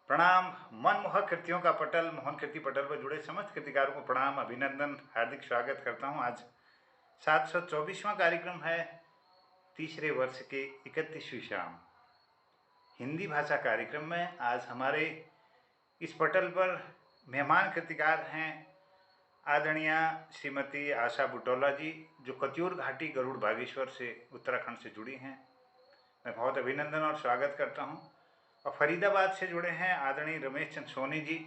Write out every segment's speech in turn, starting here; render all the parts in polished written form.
प्रणाम। मनमोहक कृतियों का पटल, मोहन कृति पटल पर जुड़े समस्त कृतिकारों को प्रणाम, अभिनंदन, हार्दिक स्वागत करता हूं। आज 724वां कार्यक्रम है, तीसरे वर्ष के 31वीं शाम हिंदी भाषा कार्यक्रम में। आज हमारे इस पटल पर मेहमान कृतिकार हैं आदरणीय श्रीमती आशा बुटौला जी, जो कत्यूर घाटी गरुड़ बागेश्वर से उत्तराखंड से जुड़ी हैं। मैं बहुत अभिनंदन और स्वागत करता हूं। और फरीदाबाद से जुड़े हैं आदरणीय रमेश चंद्र सोनी जी,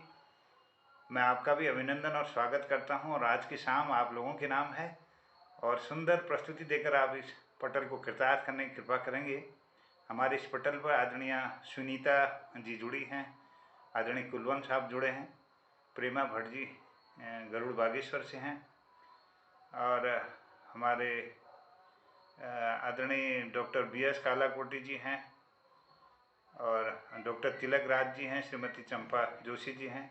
मैं आपका भी अभिनंदन और स्वागत करता हूं। और आज की शाम आप लोगों के नाम है और सुंदर प्रस्तुति देकर आप इस पटल को कृतार्थ करने की कृपा करेंगे। हमारे इस पटल पर आदरणीय सुनीता जी जुड़ी हैं, आदरणीय कुलवंत साहब जुड़े हैं, प्रेमा भट्ट जी गरुड़ बागेश्वर से हैं, और हमारे आदरणीय डॉक्टर BS कालाकोटी जी हैं, और डॉक्टर तिलक राज जी हैं, श्रीमती चंपा जोशी जी हैं,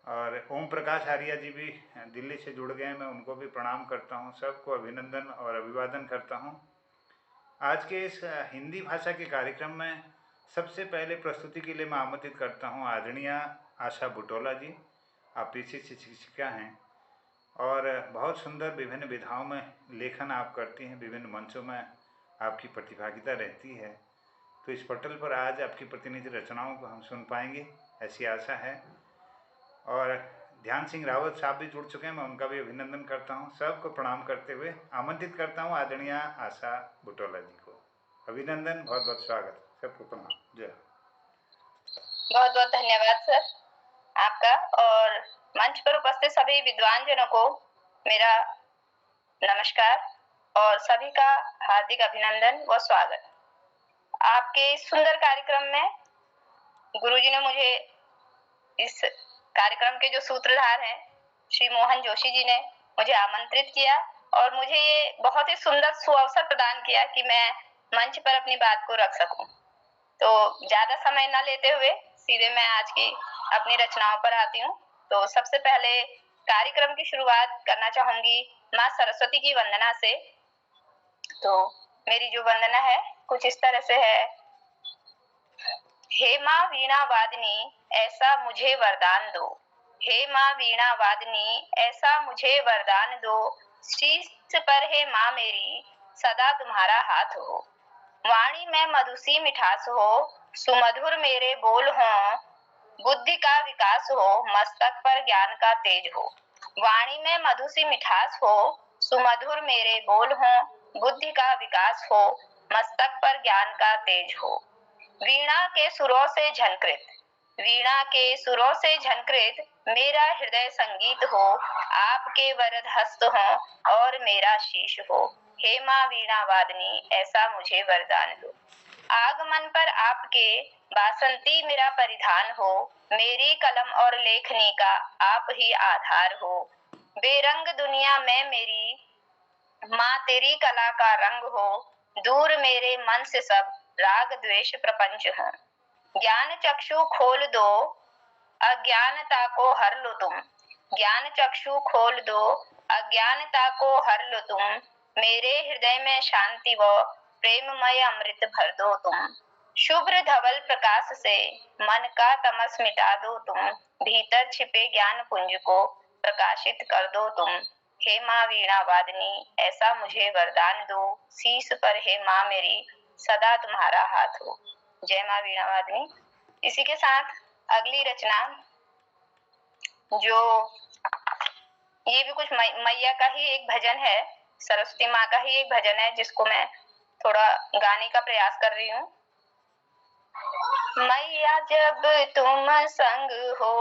और ओम प्रकाश आर्या जी भी दिल्ली से जुड़ गए हैं। मैं उनको भी प्रणाम करता हूं। सबको अभिनंदन और अभिवादन करता हूं। आज के इस हिंदी भाषा के कार्यक्रम में सबसे पहले प्रस्तुति के लिए मैं आमंत्रित करता हूं आदरणीय आशा बुटौला जी। आप पेशे से शिक्षिका हैं और बहुत सुंदर विभिन्न विधाओं में लेखन आप करती हैं, विभिन्न मंचों में आपकी प्रतिभागिता रहती है। तो इस पटल पर आज आपकी प्रतिनिधि रचनाओं को हम सुन पाएंगे, ऐसी आशा है। और ध्यान सिंह रावत साहब भी जुड़ चुके हैं, मैं उनका भी अभिनंदन करता हूं। सबको प्रणाम करते हुए आमंत्रित करता हूं आदरणीय आशा बुटौला जी को। अभिनंदन, बहुत बहुत स्वागत, सबको प्रणाम। जय। बहुत बहुत धन्यवाद सर आपका, और मंच पर उपस्थित सभी विद्वान जनों को मेरा नमस्कार और सभी का हार्दिक अभिनंदन व स्वागत। आपके इस सुंदर कार्यक्रम में गुरुजी ने मुझे, इस कार्यक्रम के जो सूत्रधार हैं श्री मोहन जोशी जी ने मुझे आमंत्रित किया और मुझे ये बहुत ही सुंदर सुअवसर प्रदान किया कि मैं मंच पर अपनी बात को रख सकूं। तो ज्यादा समय न लेते हुए सीधे मैं आज की अपनी रचनाओं पर आती हूँ। तो सबसे पहले कार्यक्रम की शुरुआत करना चाहूंगी माँ सरस्वती की वंदना से। तो मेरी जो वंदना है कुछ इस तरह से है। हे माँ वीणा वादिनी ऐसा मुझे वरदान दो, हे माँ वीणा वादिनी ऐसा मुझे वरदान दो, शीश पर हे माँ मेरी सदा तुम्हारा हाथ हो, वाणी में मधुसी मिठास हो, सुमधुर मेरे बोल हों, बुद्धि का विकास हो, मस्तक पर ज्ञान का तेज हो। वाणी में मधुसी मिठास हो, सुमधुर मेरे बोल हों, बुद्धि का विकास हो, मस्तक पर ज्ञान का तेज हो। वीणा के सुरों से झनकृत, वीणा के सुरों से झनकृत मेरा हृदय संगीत हो, आपके वरद हस्त हो और मेरा शीश हो, हे माँ वीणा वादनी ऐसा मुझे वरदान दो। आगमन पर आपके बासंती मेरा परिधान हो, मेरी कलम और लेखनी का आप ही आधार हो। बेरंग दुनिया में मेरी माँ तेरी कला का रंग हो, दूर मेरे मन से सब राग द्वेष प्रपंच हो। ज्ञान चक्षु खोल दो, अज्ञानता को हर लो तुम, ज्ञान चक्षु खोल दो, अज्ञानता को हर लो तुम, मेरे हृदय में शांति व प्रेममय अमृत भर दो तुम। शुभ्र धवल प्रकाश से मन का तमस मिटा दो तुम, भीतर छिपे ज्ञान पुंज को प्रकाशित कर दो तुम। हे माँ वीणा वादनी ऐसा मुझे वरदान दो, शीश पर हे माँ मेरी सदा तुम्हारा हाथ हो। जय माँ वीणा वादनी। इसी के साथ अगली रचना, जो ये भी कुछ मैया का ही एक भजन है, सरस्वती माँ का ही एक भजन है, जिसको मैं थोड़ा गाने का प्रयास कर रही हूँ। मैया जब तुम संग हो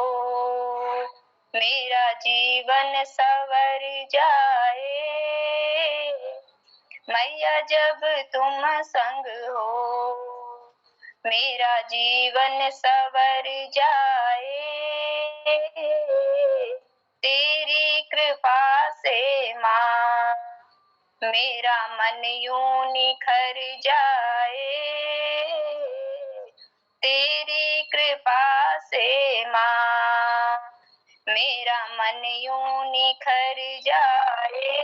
मेरा जीवन सवर जाए, मैया जब तुम संग हो मेरा जीवन सवर जाए, तेरी कृपा से माँ मेरा मन यूं निखर जाए, तेरी कृपा से माँ मेरा मन यूं निखर जाए।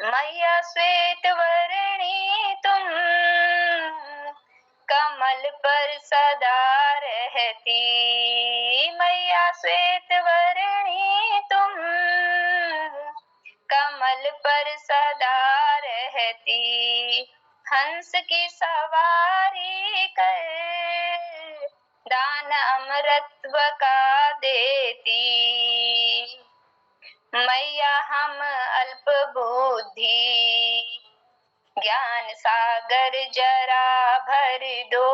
मैया श्वेत वर्णी तुम, कमल कमल पर सदा रहती, मैया श्वेत वर्णी तुम कमल पर सदा रहती, हंस की सवारी कर दान अमृतत्व का देती। मैया हम अल्प बुद्धि ज्ञान सागर जरा भर दो,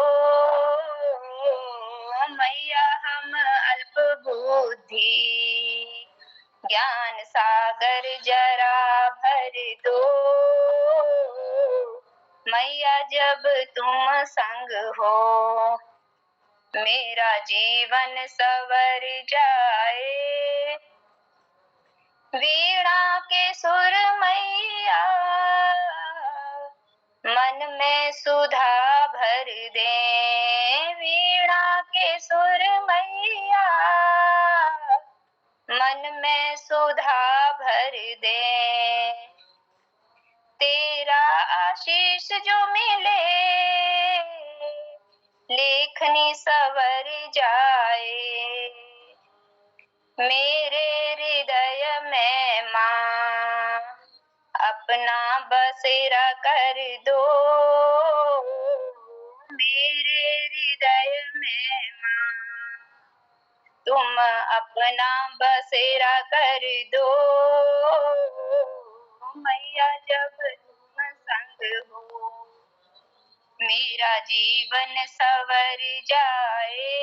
मैया हम अल्प बुद्धि ज्ञान सागर जरा भर दो। मैया जब तुम संग हो मेरा जीवन सवर जाए, वीणा के सुर मैया मन में सुधा भर दे, वीणा के सुर मैया मन में सुधा भर दे। तेरा आशीष जो मिले लेखनी सवर जाए, मेरे हृदय में माँ अपना बसेरा कर दो, मेरे हृदय में माँ तुम अपना बसेरा कर दो। मैया जब तुम संग हो मेरा जीवन सवर जाए,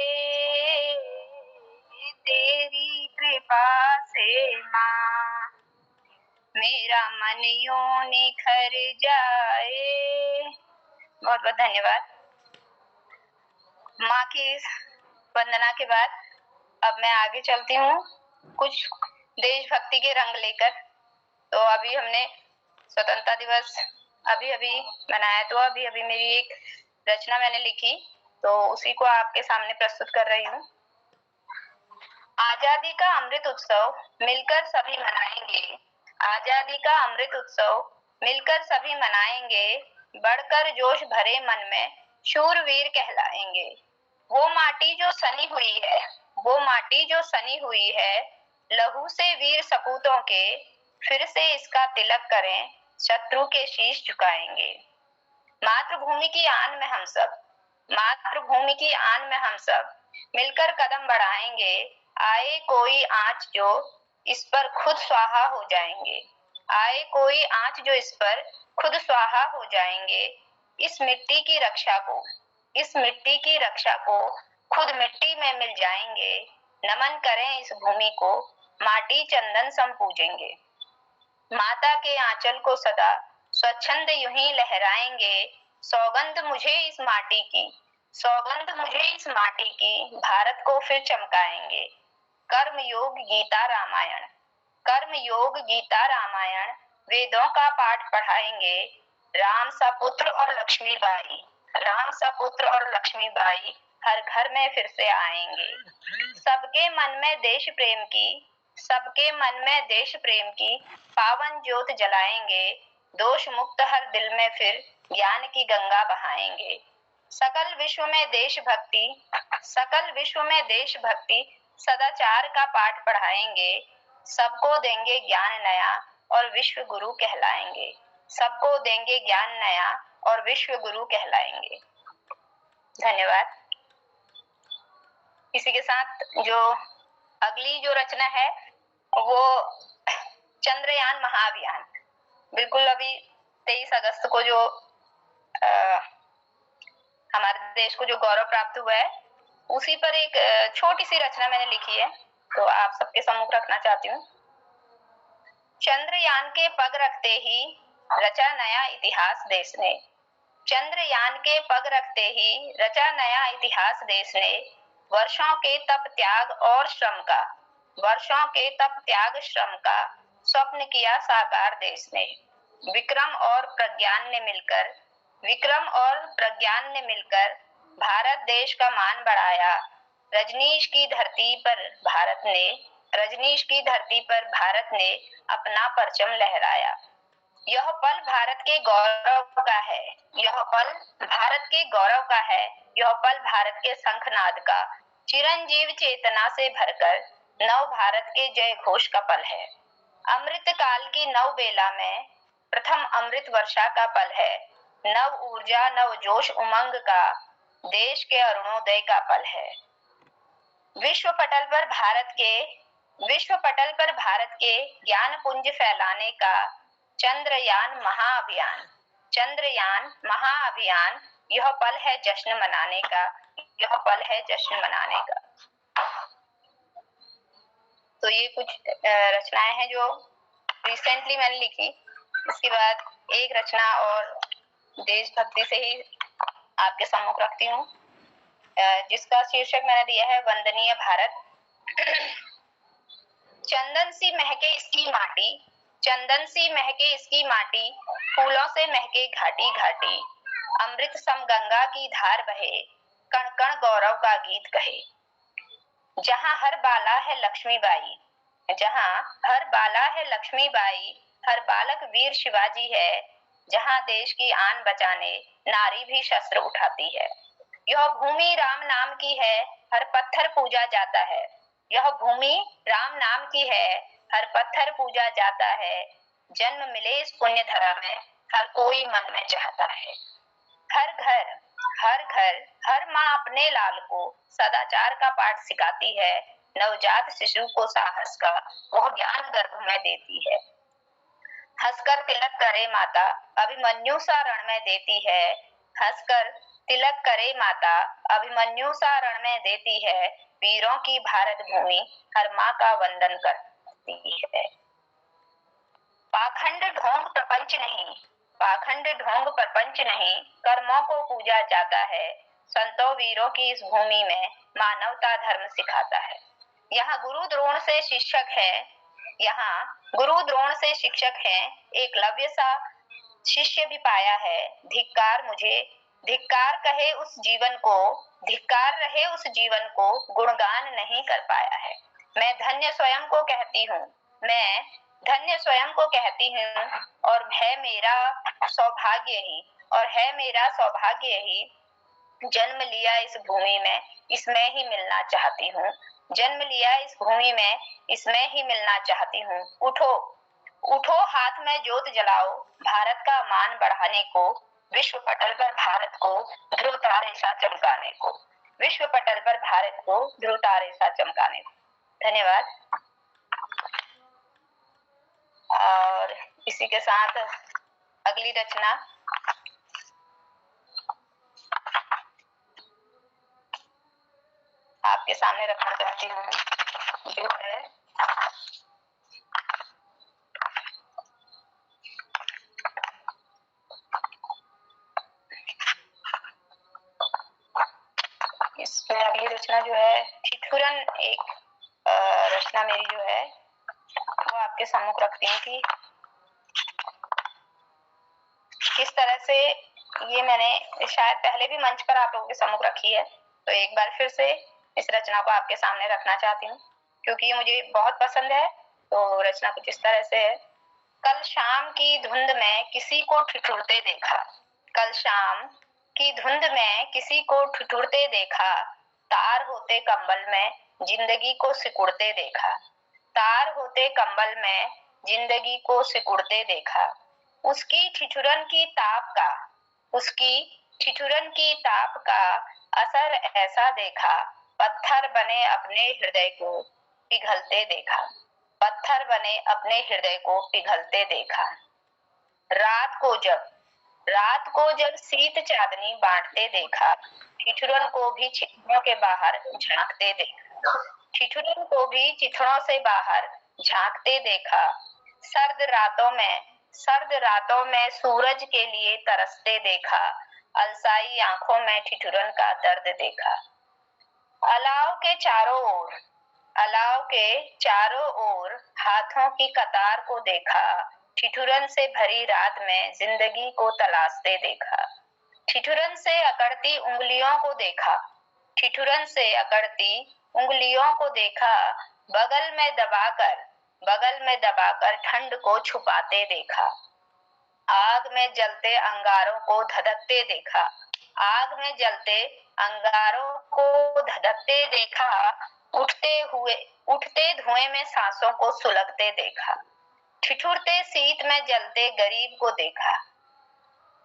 तेरी कृपा से माँ मेरा मन यूं निखर जाए। बहुत बहुत धन्यवाद। माँ की वंदना के बाद अब मैं आगे चलती हूँ कुछ देशभक्ति के रंग लेकर। तो अभी हमने स्वतंत्रता दिवस अभी अभी मनाया, तो अभी अभी मेरी एक रचना मैंने लिखी, तो उसी को आपके सामने प्रस्तुत कर रही हूँ। आजादी का अमृत उत्सव मिलकर सभी मनाएंगे, आजादी का अमृत उत्सव मिलकर सभी मनाएंगे, बढ़कर जोश भरे मन में शूरवीर कहलाएंगे। वो माटी जो सनी हुई है, वो माटी जो सनी हुई है लहू से वीर सपूतों के, फिर से इसका तिलक करें शत्रु के शीश झुकाएंगे। मातृभूमि की आन में हम सब, मातृभूमि की आन में हम सब मिलकर कदम बढ़ाएंगे, आए कोई आंच जो इस पर खुद स्वाहा हो जाएंगे, आए कोई आंच जो इस पर खुद स्वाहा हो जाएंगे। इस मिट्टी की रक्षा को, इस मिट्टी की रक्षा को खुद मिट्टी में मिल जाएंगे, नमन करें इस भूमि को माटी चंदन सम पूजेंगे। माता के आंचल को सदा स्वच्छंद यूं ही लहराएंगे, सौगंध मुझे इस माटी की, सौगंध मुझे इस माटी की, भारत को फिर चमकाएंगे। कर्म योग गीता रामायण, कर्म योग गीता रामायण वेदों का पाठ पढ़ाएंगे। राम सा पुत्र और लक्ष्मी बाई, राम सा पुत्र और लक्ष्मी बाई हर घर में फिर से आएंगे। सबके मन में देश प्रेम की, सबके मन में देश प्रेम की पावन ज्योत जलाएंगे, दोष मुक्त हर दिल में फिर ज्ञान की गंगा बहाएंगे। सकल विश्व में देशभक्ति, सकल विश्व में देशभक्ति सदाचार का पाठ पढ़ाएंगे, सबको देंगे ज्ञान नया और विश्व गुरु कहलाएंगे, सबको देंगे ज्ञान नया और विश्व गुरु कहलाएंगे। धन्यवाद। इसी के साथ जो अगली जो रचना है वो चंद्रयान महाअभियान, बिल्कुल अभी 23 अगस्त को जो हमारे देश को जो गौरव प्राप्त हुआ है उसी पर एक छोटी सी रचना मैंने लिखी है, तो आप सबके सम्मुख रखना चाहती हूँ। चंद्रयान के पग रखते ही रचा नया इतिहास देश ने, चंद्रयान के पग रखते ही रचा नया इतिहास देश ने, वर्षों के तप त्याग और श्रम का, वर्षों के तप त्याग श्रम का स्वप्न किया साकार देश ने। विक्रम और प्रज्ञान ने मिलकर, विक्रम और प्रज्ञान ने मिलकर भारत देश का मान बढ़ाया। रजनीश की धरती पर भारत ने, रजनीश की धरती पर भारत ने अपना परचम लहराया। यह पल भारत के गौरव का है, यह पल भारत के गौरव का है, यह पल भारत के शंखनाद का चिरंजीव चेतना से भरकर नव भारत के जय घोष का पल है। अमृत काल की नव बेला में प्रथम अमृत वर्षा का पल है। नव ऊर्जा नव जोश उमंग का देश के अरुणोदय का पल है। विश्व पटल पर भारत के ज्ञान पुंज फैलाने का चंद्रयान महाअभियान यह पल है जश्न मनाने का, यह पल है जश्न मनाने का। तो ये कुछ रचनाएं हैं जो रिसेंटली मैंने लिखी। इसके बाद एक रचना और देशभक्ति से ही आपके सम्मुख रखती हूँ, जिसका शीर्षक मैंने दिया है वंदनीय भारत। चंदन सी महके इसकी माटी, फूलों से महके घाटी घाटी, अमृत सम गंगा की धार बहे, कण कण गौरव का गीत कहे। जहाँ हर बाला है लक्ष्मीबाई, हर बालक वीर शिवाजी है, जहाँ देश की आन बचाने नारी भी शस्त्र उठाती है। यह भूमि राम नाम की है, हर पत्थर पूजा जाता है, यह भूमि राम नाम की है, हर पत्थर पूजा जाता है। जन्म मिले इस पुण्य धरा में, हर कोई मन में चाहता है। हर माँ अपने लाल को सदाचार का पाठ सिखाती है, नवजात शिशु को साहस का वह ज्ञान गर्भ में देती है। हंसकर तिलक करे माता अभिमन्यु सा रण में देती है, हंसकर तिलक करे माता अभिमन्यु सा रण में देती है। वीरों की भारत भूमि हर माँ का वंदन करती है। पाखंड ढोंग प्रपंच नहीं, कर्मों को पूजा जाता है। संतों वीरों की इस भूमि में मानवता धर्म सिखाता है। यहाँ गुरु द्रोण से शिक्षक हैं, एकलव्य सा शिष्य भी पाया है। धिक्कार रहे उस जीवन को गुणगान नहीं कर पाया है। मैं धन्य स्वयं को कहती हूँ और है मेरा सौभाग्य ही जन्म लिया इस भूमि में, इसमें ही मिलना चाहती हूँ। उठो हाथ में जोत जलाओ, भारत का मान बढ़ाने को, विश्व पटल पर भारत को ध्रुव तारे सा चमकाने को। धन्यवाद। और इसी के साथ अगली रचना आपके सामने रखना चाहती हूँ, जो है इसमें अगली रचना जो है ठिठुरन, एक रचना मेरी जो है वो आपके सम्मुख रखती हूँ कि किस तरह से ये मैंने शायद पहले भी मंच पर आप लोगों के सम्मुख रखी है, तो एक बार फिर से इस रचना को आपके सामने रखना चाहती हूँ क्योंकि ये मुझे बहुत पसंद है। तो रचना कुछ इस तरह से है। कल शाम की धुंध में किसी को ठिठुरते देखा, तार होते कंबल में जिंदगी को सिकुड़ते देखा। उसकी ठिठुरन की ताप का असर ऐसा देखा, पत्थर बने अपने हृदय को पिघलते देखा। रात को जब शीत चांदनी बांटते देखा, ठिठुरन को भी चिथड़ों से बाहर झांकते देखा। सर्द रातों में सूरज के लिए तरसते देखा, अलसाई आंखों में ठिठुरन का दर्द देखा। अलाव के चारों ओर हाथों की कतार को देखा, ठिठुरन से भरी रात में जिंदगी को तलाशते देखा। ठिठुरन से अकड़ती उंगलियों को देखा, बगल में दबाकर ठंड को छुपाते देखा। आग में जलते अंगारों को धधकते देखा, आग में जलते अंगारों को धधकते देखा, उठते धुएं में सांसों को सुलगते देखा, ठिठुरते शीत में जलते गरीब को देखा,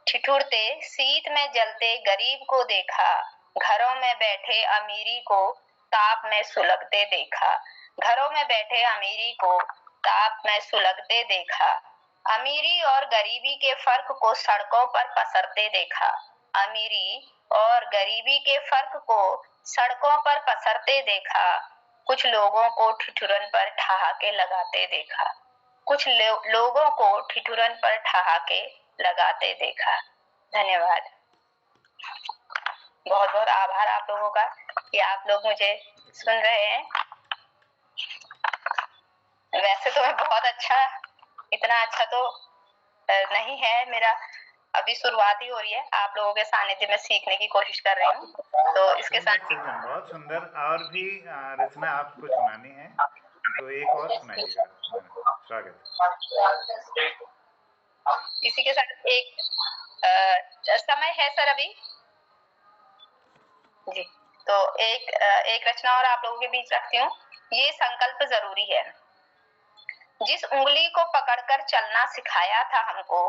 ठिठुरते शीत में जलते गरीब को देखा, घरों में बैठे अमीरी को ताप में सुलगते देखा, घरों में बैठे अमीरी को ताप में सुलगते देखा, अमीरी और गरीबी के फर्क को सड़कों पर पसरते देखा, अमीरी और गरीबी के फर्क को सड़कों पर पसरते देखा, कुछ लोगों को ठिठुरन पर ठहाके लगाते देखा, कुछ लोगों को ठिठुरन पर ठहाके लगाते देखा। धन्यवाद। बहुत बहुत आभार आप लोगों का कि आप लोग मुझे सुन रहे हैं। वैसे तो मैं बहुत अच्छा, इतना अच्छा तो नहीं है मेरा, अभी शुरुआत ही हो रही है, आप लोगों के सानिध्य में सीखने की कोशिश कर रही हूँ। तो इसके साथ बहुत सुंदर। और भी रचना आपको सुनानी है तो एक और सुनाइएगा। स्वागत। इसी के साथ एक समय है सर अभी जी, तो एक रचना और आप लोगों के बीच रखती हूँ। ये संकल्प जरूरी है। जिस उंगली को पकड़कर चलना सिखाया था हमको,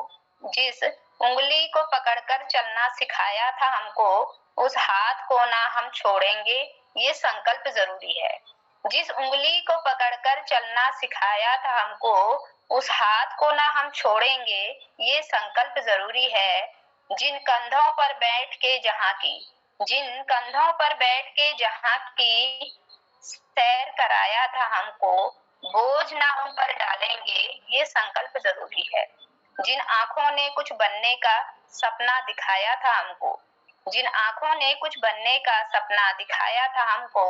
जिस उंगली को पकड़कर चलना सिखाया था हमको, उस हाथ को ना हम छोड़ेंगे, ये संकल्प जरूरी है। जिस उंगली को पकड़कर चलना सिखाया था हमको, उस हाथ को ना हम छोड़ेंगे, ये संकल्प जरूरी है। जिन कंधों पर बैठ के जहाँ की, जिन कंधों पर बैठ के जहाँ की सैर कराया था हमको, बोझ ना उन पर डालेंगे, ये संकल्प जरूरी है। जिन आंखों ने कुछ बनने का सपना दिखाया था हमको, जिन आंखों ने कुछ बनने का सपना दिखाया था हमको,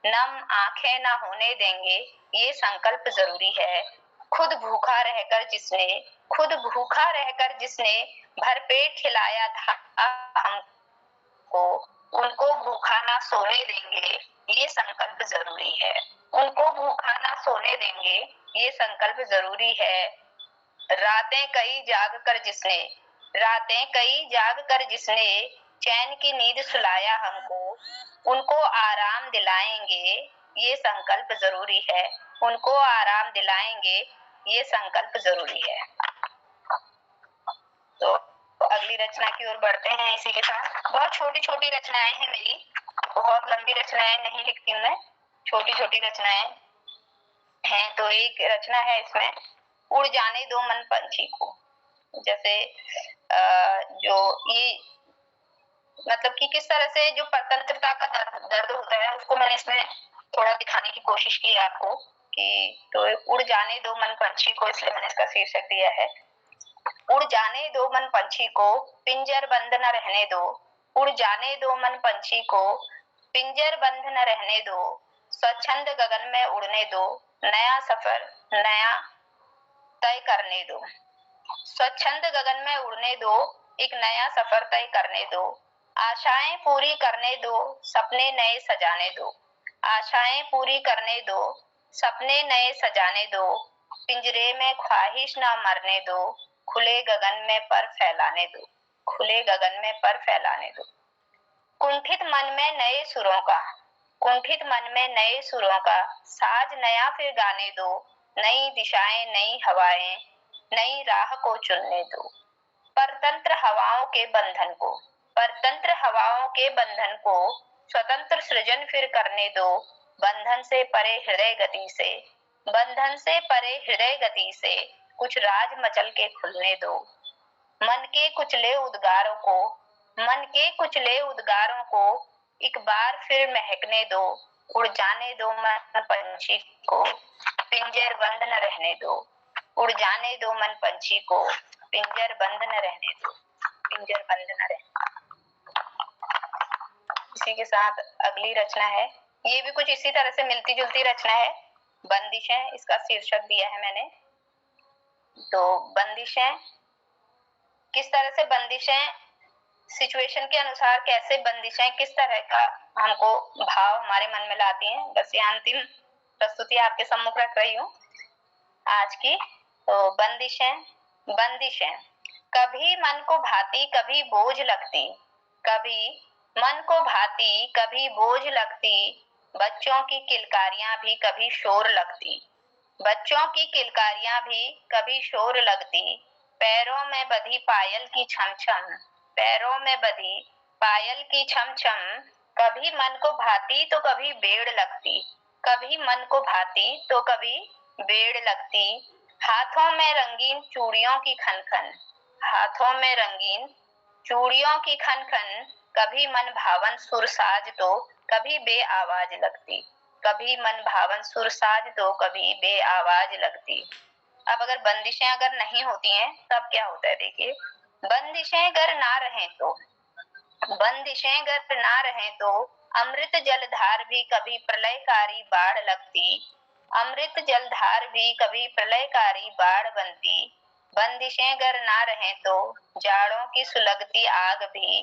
नम आंखें ना होने देंगे, ये संकल्प जरूरी है। खुद भूखा रहकर जिसने, खुद भूखा रहकर जिसने भरपेट खिलाया था हमको, उनको भूखा ना सोने देंगे, ये संकल्प जरूरी है। उनको भूखा ना सोने देंगे, ये संकल्प जरूरी है। रातें कई जाग कर जिसने, रातें कई जाग कर जिसने चैन की नींद सुलाया हमको, उनको आराम दिलाएंगे, ये संकल्प जरूरी है। उनको आराम दिलाएंगे, ये संकल्प जरूरी है। तो अगली रचना की ओर बढ़ते हैं। इसी के साथ बहुत छोटी छोटी रचनाएं हैं मेरी, बहुत लंबी रचनाएं नहीं लिखती हूँ मैं, छोटी छोटी रचनाएं हैं। तो एक रचना है इसमें, उड़ जाने दो मन पंछी को। जैसे जो ये मतलब कि किस तरह से जो परतंत्रता का दर्द होता है, उसको मैंने इसमें थोड़ा दिखाने की कोशिश की है आपको कि तो उड़ जाने दो मन पंछी को, इसलिए मैंने इसका शीर्षक दिया है, उड़ जाने दो मन पंछी को, पिंजर बंद न रहने दो, उड़ जाने दो मन पंछी को, पिंजर बंद न रहने दो, स्वच्छंद गगन में उड़ने दो, नया सफर नया तय करने दो, स्वच्छंद गगन में उड़ने दो, एक नया सफर तय करने दो, आशाएं पूरी करने दो, सपने नए सजाने दो, आशाएं पूरी करने दो, सपने नए सजाने दो, पिंजरे में ख्वाहिश ना मरने दो, खुले गगन में पर फैलाने दो, खुले गगन में पर फैलाने दो। कुंठित मन में नए सुरों का, कुंठित मन में नए सुरों का साज नया फिर गाने दो, नई दिशाएं नई हवाएं नई राह को चुनने दो, परतंत्र हवाओं के बंधन को, परतंत्र हवाओं के बंधन को स्वतंत्र सृजन फिर करने दो, बंधन से परे हृदय गति से, बंधन से परे हृदय गति से कुछ राज मचल के खुलने दो, मन के कुचले उद्गारों को, मन के कुचले उद्गारों को एक बार फिर महकने दो, उड़ जाने दो मन पंछी को, पिंजर बंद न रहने दो, उड़ जाने दो मन पंछी को, पिंजर बंद न रहने दो, पिंजर बंद न रहने। इसी के साथ अगली रचना है, ये भी कुछ इसी तरह से मिलती जुलती रचना है, बंदिशें इसका शीर्षक दिया है मैंने। तो बंदिशें किस तरह से, बंदिशें सिचुएशन के अनुसार कैसे बंदिशें किस तरह का हमको भाव हमारे मन में लाती हैं, बस ये अंतिम प्रस्तुति आपके सम्मुख रख रही हूँ आज की। तो बंदिशें, बंदिशें कभी मन को भाती कभी बोझ लगती, कभी मन को भाती कभी बोझ लगती, बच्चों की किलकारियां भी कभी शोर लगती, बच्चों की किलकारियां भी कभी शोर लगती, पैरों में बधी पायल की छम छम, पैरों में बधी पायल की छम छम, कभी मन को भाती तो कभी बेड़ लगती, कभी मन को भाती तो कभी बेड़ लगती, हाथों में रंगीन चूड़ियों की खनखन, हाथों में रंगीन चूड़ियों की खनखन, कभी मन भावन सुरसाज तो कभी बेआवाज लगती, कभी मन भावन सुरसाज तो कभी बेआवाज लगती। अब अगर बंदिशें अगर नहीं होती हैं तब क्या होता है, देखिए, बंदिशें अगर ना रहें तो, बंदिशें अगर ना रहें तो अमृत जलधार भी कभी प्रलयकारी बाढ़ लगती, अमृत जलधार भी कभी प्रलयकारी बाढ़ बनती, बंदिशें अगर ना रहें तो जाड़ों की सुलगती आग भी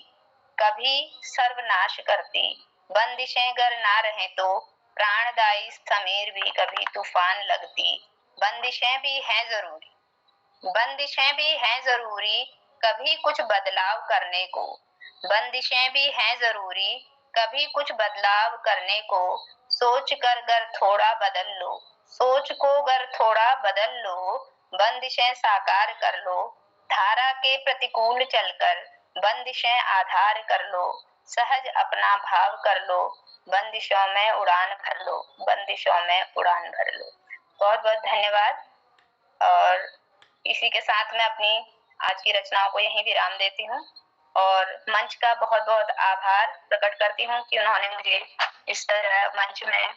कभी सर्वनाश करती, बंदिशें अगर ना रहें तो प्राणदायी समीर भी कभी तूफान लगती, बंदिशें भी हैं जरूरी, बंदिशें भी हैं जरूरी कभी कुछ बदलाव करने को, बंदिशें भी हैं जरूरी कभी कुछ बदलाव करने को, सोच कर गर थोड़ा बदल लो, सोच को गर थोड़ा बदल लो, बंदिशें साकार कर लो, धारा के प्रतिकूल चलकर बंदिशें आधार कर लो, सहज अपना भाव कर लो, बंदिशों में उड़ान भर लो, बंदिशों में उड़ान भर लो। बहुत बहुत धन्यवाद। और इसी के साथ मैं अपनी आज की रचनाओं को यहीं विराम देती हूँ और मंच का बहुत बहुत आभार प्रकट करती हूँ कि उन्होंने मुझे इस तरह मंच में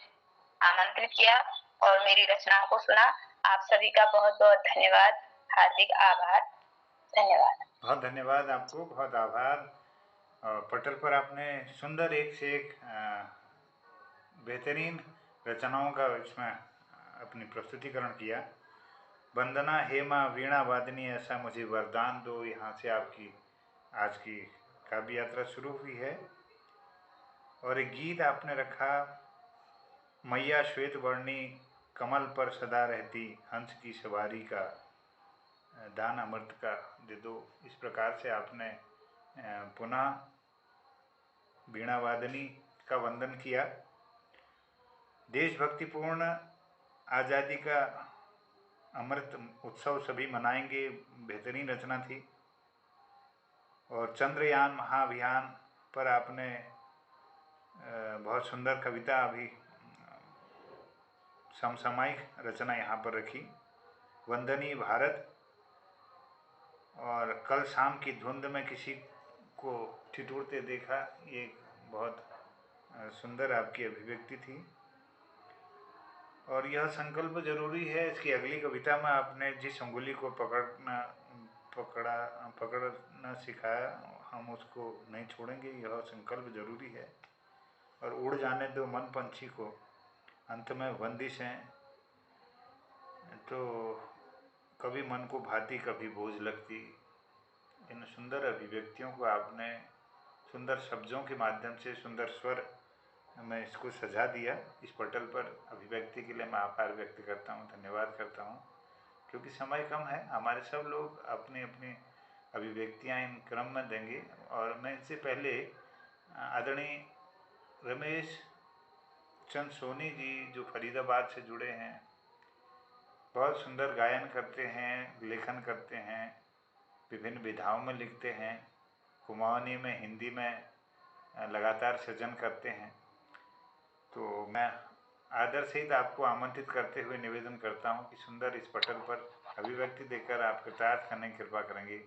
आमंत्रित किया और मेरी रचनाओं को सुना। आप सभी का बहुत बहुत धन्यवाद, हार्दिक आभार, धन्यवाद। बहुत धन्यवाद आपको, बहुत आभार। पटल पर आपने सुंदर एक से एक बेहतरीन रचनाओं का इसमें अपनी प्रस्तुतिकरण किया। वंदना हेमा वीणा वादनी ऐसा मुझे वरदान दो, यहाँ से आपकी आज की काव्य यात्रा शुरू हुई है। और एक गीत आपने रखा, मैया श्वेत वर्णी कमल पर सदा रहती, हंस की सवारी का दान अमृत का दे दो। इस प्रकार से आपने पुनः वीणा वादनी का वंदन किया। देशभक्तिपूर्ण आज़ादी का अमृत उत्सव सभी मनाएंगे, बेहतरीन रचना थी। और चंद्रयान महाअभियान पर आपने बहुत सुंदर कविता अभी समसामयिक रचना यहाँ पर रखी। वंदनीय भारत और कल शाम की धुंध में किसी को ठिठुरते देखा, ये बहुत सुंदर आपकी अभिव्यक्ति थी। और यह संकल्प जरूरी है। इसकी अगली कविता में आपने जिस उंगली को पकड़ना सिखाया, हम उसको नहीं छोड़ेंगे, यह संकल्प जरूरी है। और उड़ जाने दो मन पंछी को, अंत में बंदिश हैं तो कभी मन को भाती कभी बोझ लगती। इन सुंदर अभिव्यक्तियों को आपने सुंदर शब्दों के माध्यम से, सुंदर स्वर में इसको सजा दिया। इस पटल पर अभिव्यक्ति के लिए मैं आभार व्यक्त करता हूँ, धन्यवाद करता हूँ। क्योंकि समय कम है, हमारे सब लोग अपनी अपनी अभिव्यक्तियाँ इन क्रम में देंगे। और मैं इससे पहले आदरणीय रमेश चंद सोनी जी, जो फरीदाबाद से जुड़े हैं, बहुत सुंदर गायन करते हैं, लेखन करते हैं, विभिन्न विधाओं में लिखते हैं, कुमाऊनी में, हिंदी में लगातार सृजन करते हैं। तो मैं आदर सहित आपको आमंत्रित करते हुए निवेदन करता हूं कि सुंदर इस पटल पर अभिव्यक्ति देकर आप कृतार्थ करने की कृपा करेंगे।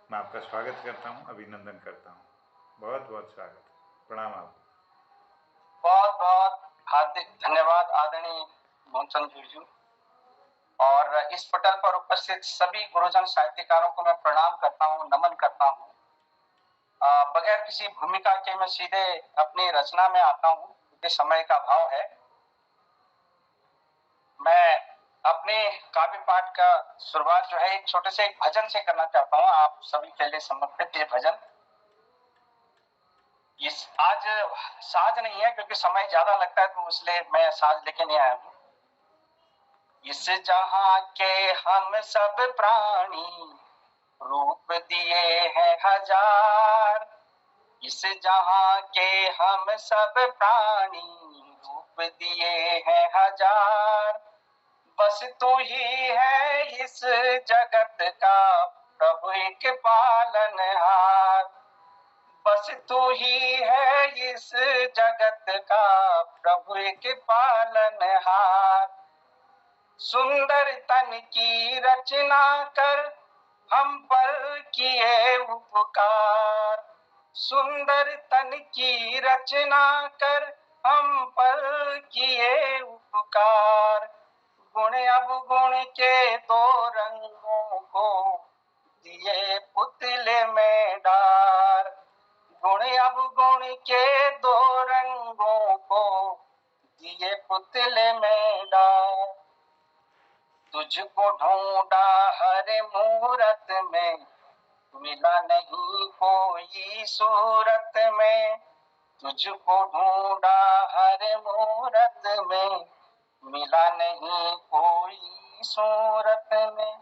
मैं आपका स्वागत करता हूं, अभिनंदन करता हूं। बहुत बहुत स्वागत, प्रणाम आपको। बहुत बहुत हार्दिक धन्यवाद आदरणीय मोहनचंद जी। और इस पटल पर उपस्थित सभी गुरुजन साहित्यकारों को मैं प्रणाम करता हूँ, नमन करता हूँ। बगैर किसी भूमिका के मैं सीधे अपनी रचना में आता हूँ, क्योंकि समय का अभाव है। मैं अपने काव्य पाठ का शुरुआत जो है एक छोटे से एक भजन से करना चाहता हूँ, आप सभी के लिए समर्पित ये भजन। इस आज साज नहीं है क्योंकि समय ज्यादा लगता है, तो इसलिए मैं साज लेके नहीं आया हूँ। इस जहां के हम सब प्राणी रूप दिए हैं हजार, इस जहां के हम सब प्राणी, रूप दिए हैं हजार, बस तू ही है इस जगत का प्रभु एक पालनहार, बस तू ही है इस जगत का प्रभु एक पालनहार। सुंदर तन की रचना कर हम पर किए उपकार, सुंदर तन की रचना कर हम पर किए उपकार, गुण अवगुण के दो रंगों को दिए पुतले में डार, गुण अवगुण के दो रंगों को दिए पुतले में डार। तुझको ढूंढा हर मूरत में, मिला नहीं कोई सूरत में, तुझको ढूंढा हर मूरत में, मिला नहीं कोई सूरत में।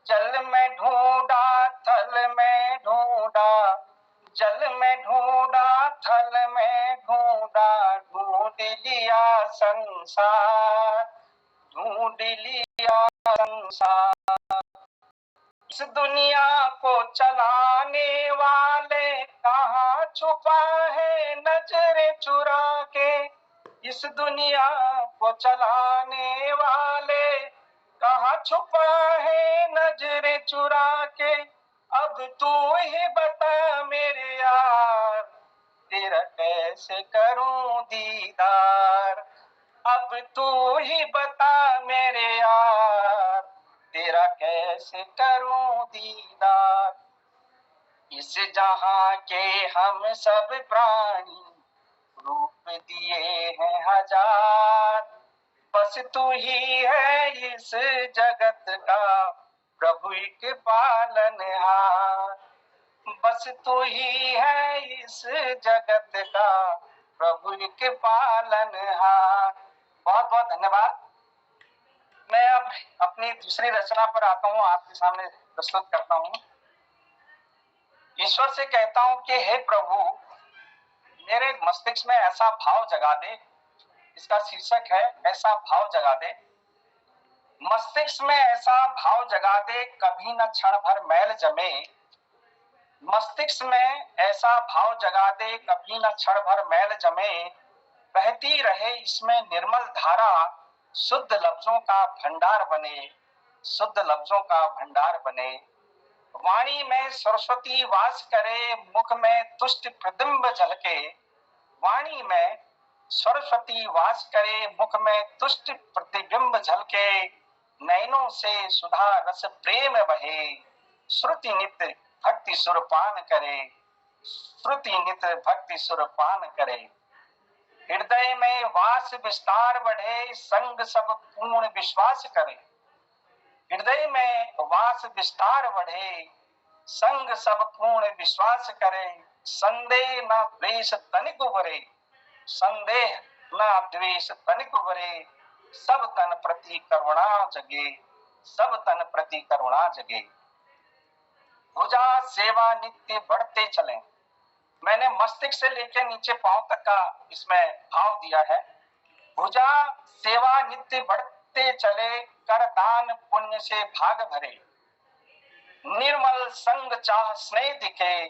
जल में ढूंढा थल में ढूंढा, जल में ढूंढा थल में ढूंढा, ढूंढ लिया संसार, ढूंढ लिया संसार। इस दुनिया को चलाने वाले कहाँ छुपा है नजरें चुरा के, इस दुनिया को चलाने वाले कहाँ छुपा है नजरें चुरा के। अब तू ही बता मेरे यार, तेरा कैसे करूं दीदार, अब तू ही बता मेरे यार, तेरा कैसे करूं दीदार। इस जहां के हम सब प्राणी, रूप दिए हैं हजार, बस तू ही है इस जगत का प्रभु एक पालनहार, बस तू ही है इस जगत का प्रभु एक पालनहार। बहुत बहुत धन्यवाद। मैं अब अपनी दूसरी रचना पर आता हूँ, आपके सामने प्रस्तुत करता हूँ। ईश्वर से कहता हूँ कि हे प्रभु, मेरे मस्तिष्क में ऐसा भाव जगा दे, इसका शीर्षक है ऐसा भाव जगा दे। मस्तिष्क में ऐसा भाव जगा दे, कभी न क्षण भर मैल जमे, मस्तिष्क में ऐसा भाव जगा दे, कभी न क्षण भर मैल जमे, बहती रहे इसमें निर्मल धारा, शुद्ध लफ्जों का भंडार बने, शुद्ध लफ्जों का भंडार बने। वाणी में सरस्वती वास करे, मुख में तुष्ट प्रतिबिंब झलके, वाणी में सरस्वती वास करे, मुख में तुष्ट प्रतिबिंब झलके, नैनों से सुधा रस प्रेम बहे, श्रुति नित्य भक्ति सुरपान करे, श्रुति नित्य भक्ति सुरपान करे। हृदय में वास विस्तार बढ़े, संग सब पूर्ण विश्वास करे, हृदय में वास विस्तार बढ़े, संग सब पूर्ण विश्वास करे, संदेह न द्वेष तनिक उभरे, संदेह न द्वेष तनिक उभरे, सब तन प्रति करुणा जगे, सब तन प्रति करुणा जगे। भुजा सेवा नित्य बढ़ते चले, मैंने मस्तिष्क से लेकर नीचे पांव तक का इसमें भाव दिया है। भुजा सेवा नित्य बढ़ते चले, कर दान पुण्य से भाग भरे, निर्मल संग चाह स्नेह दिखे,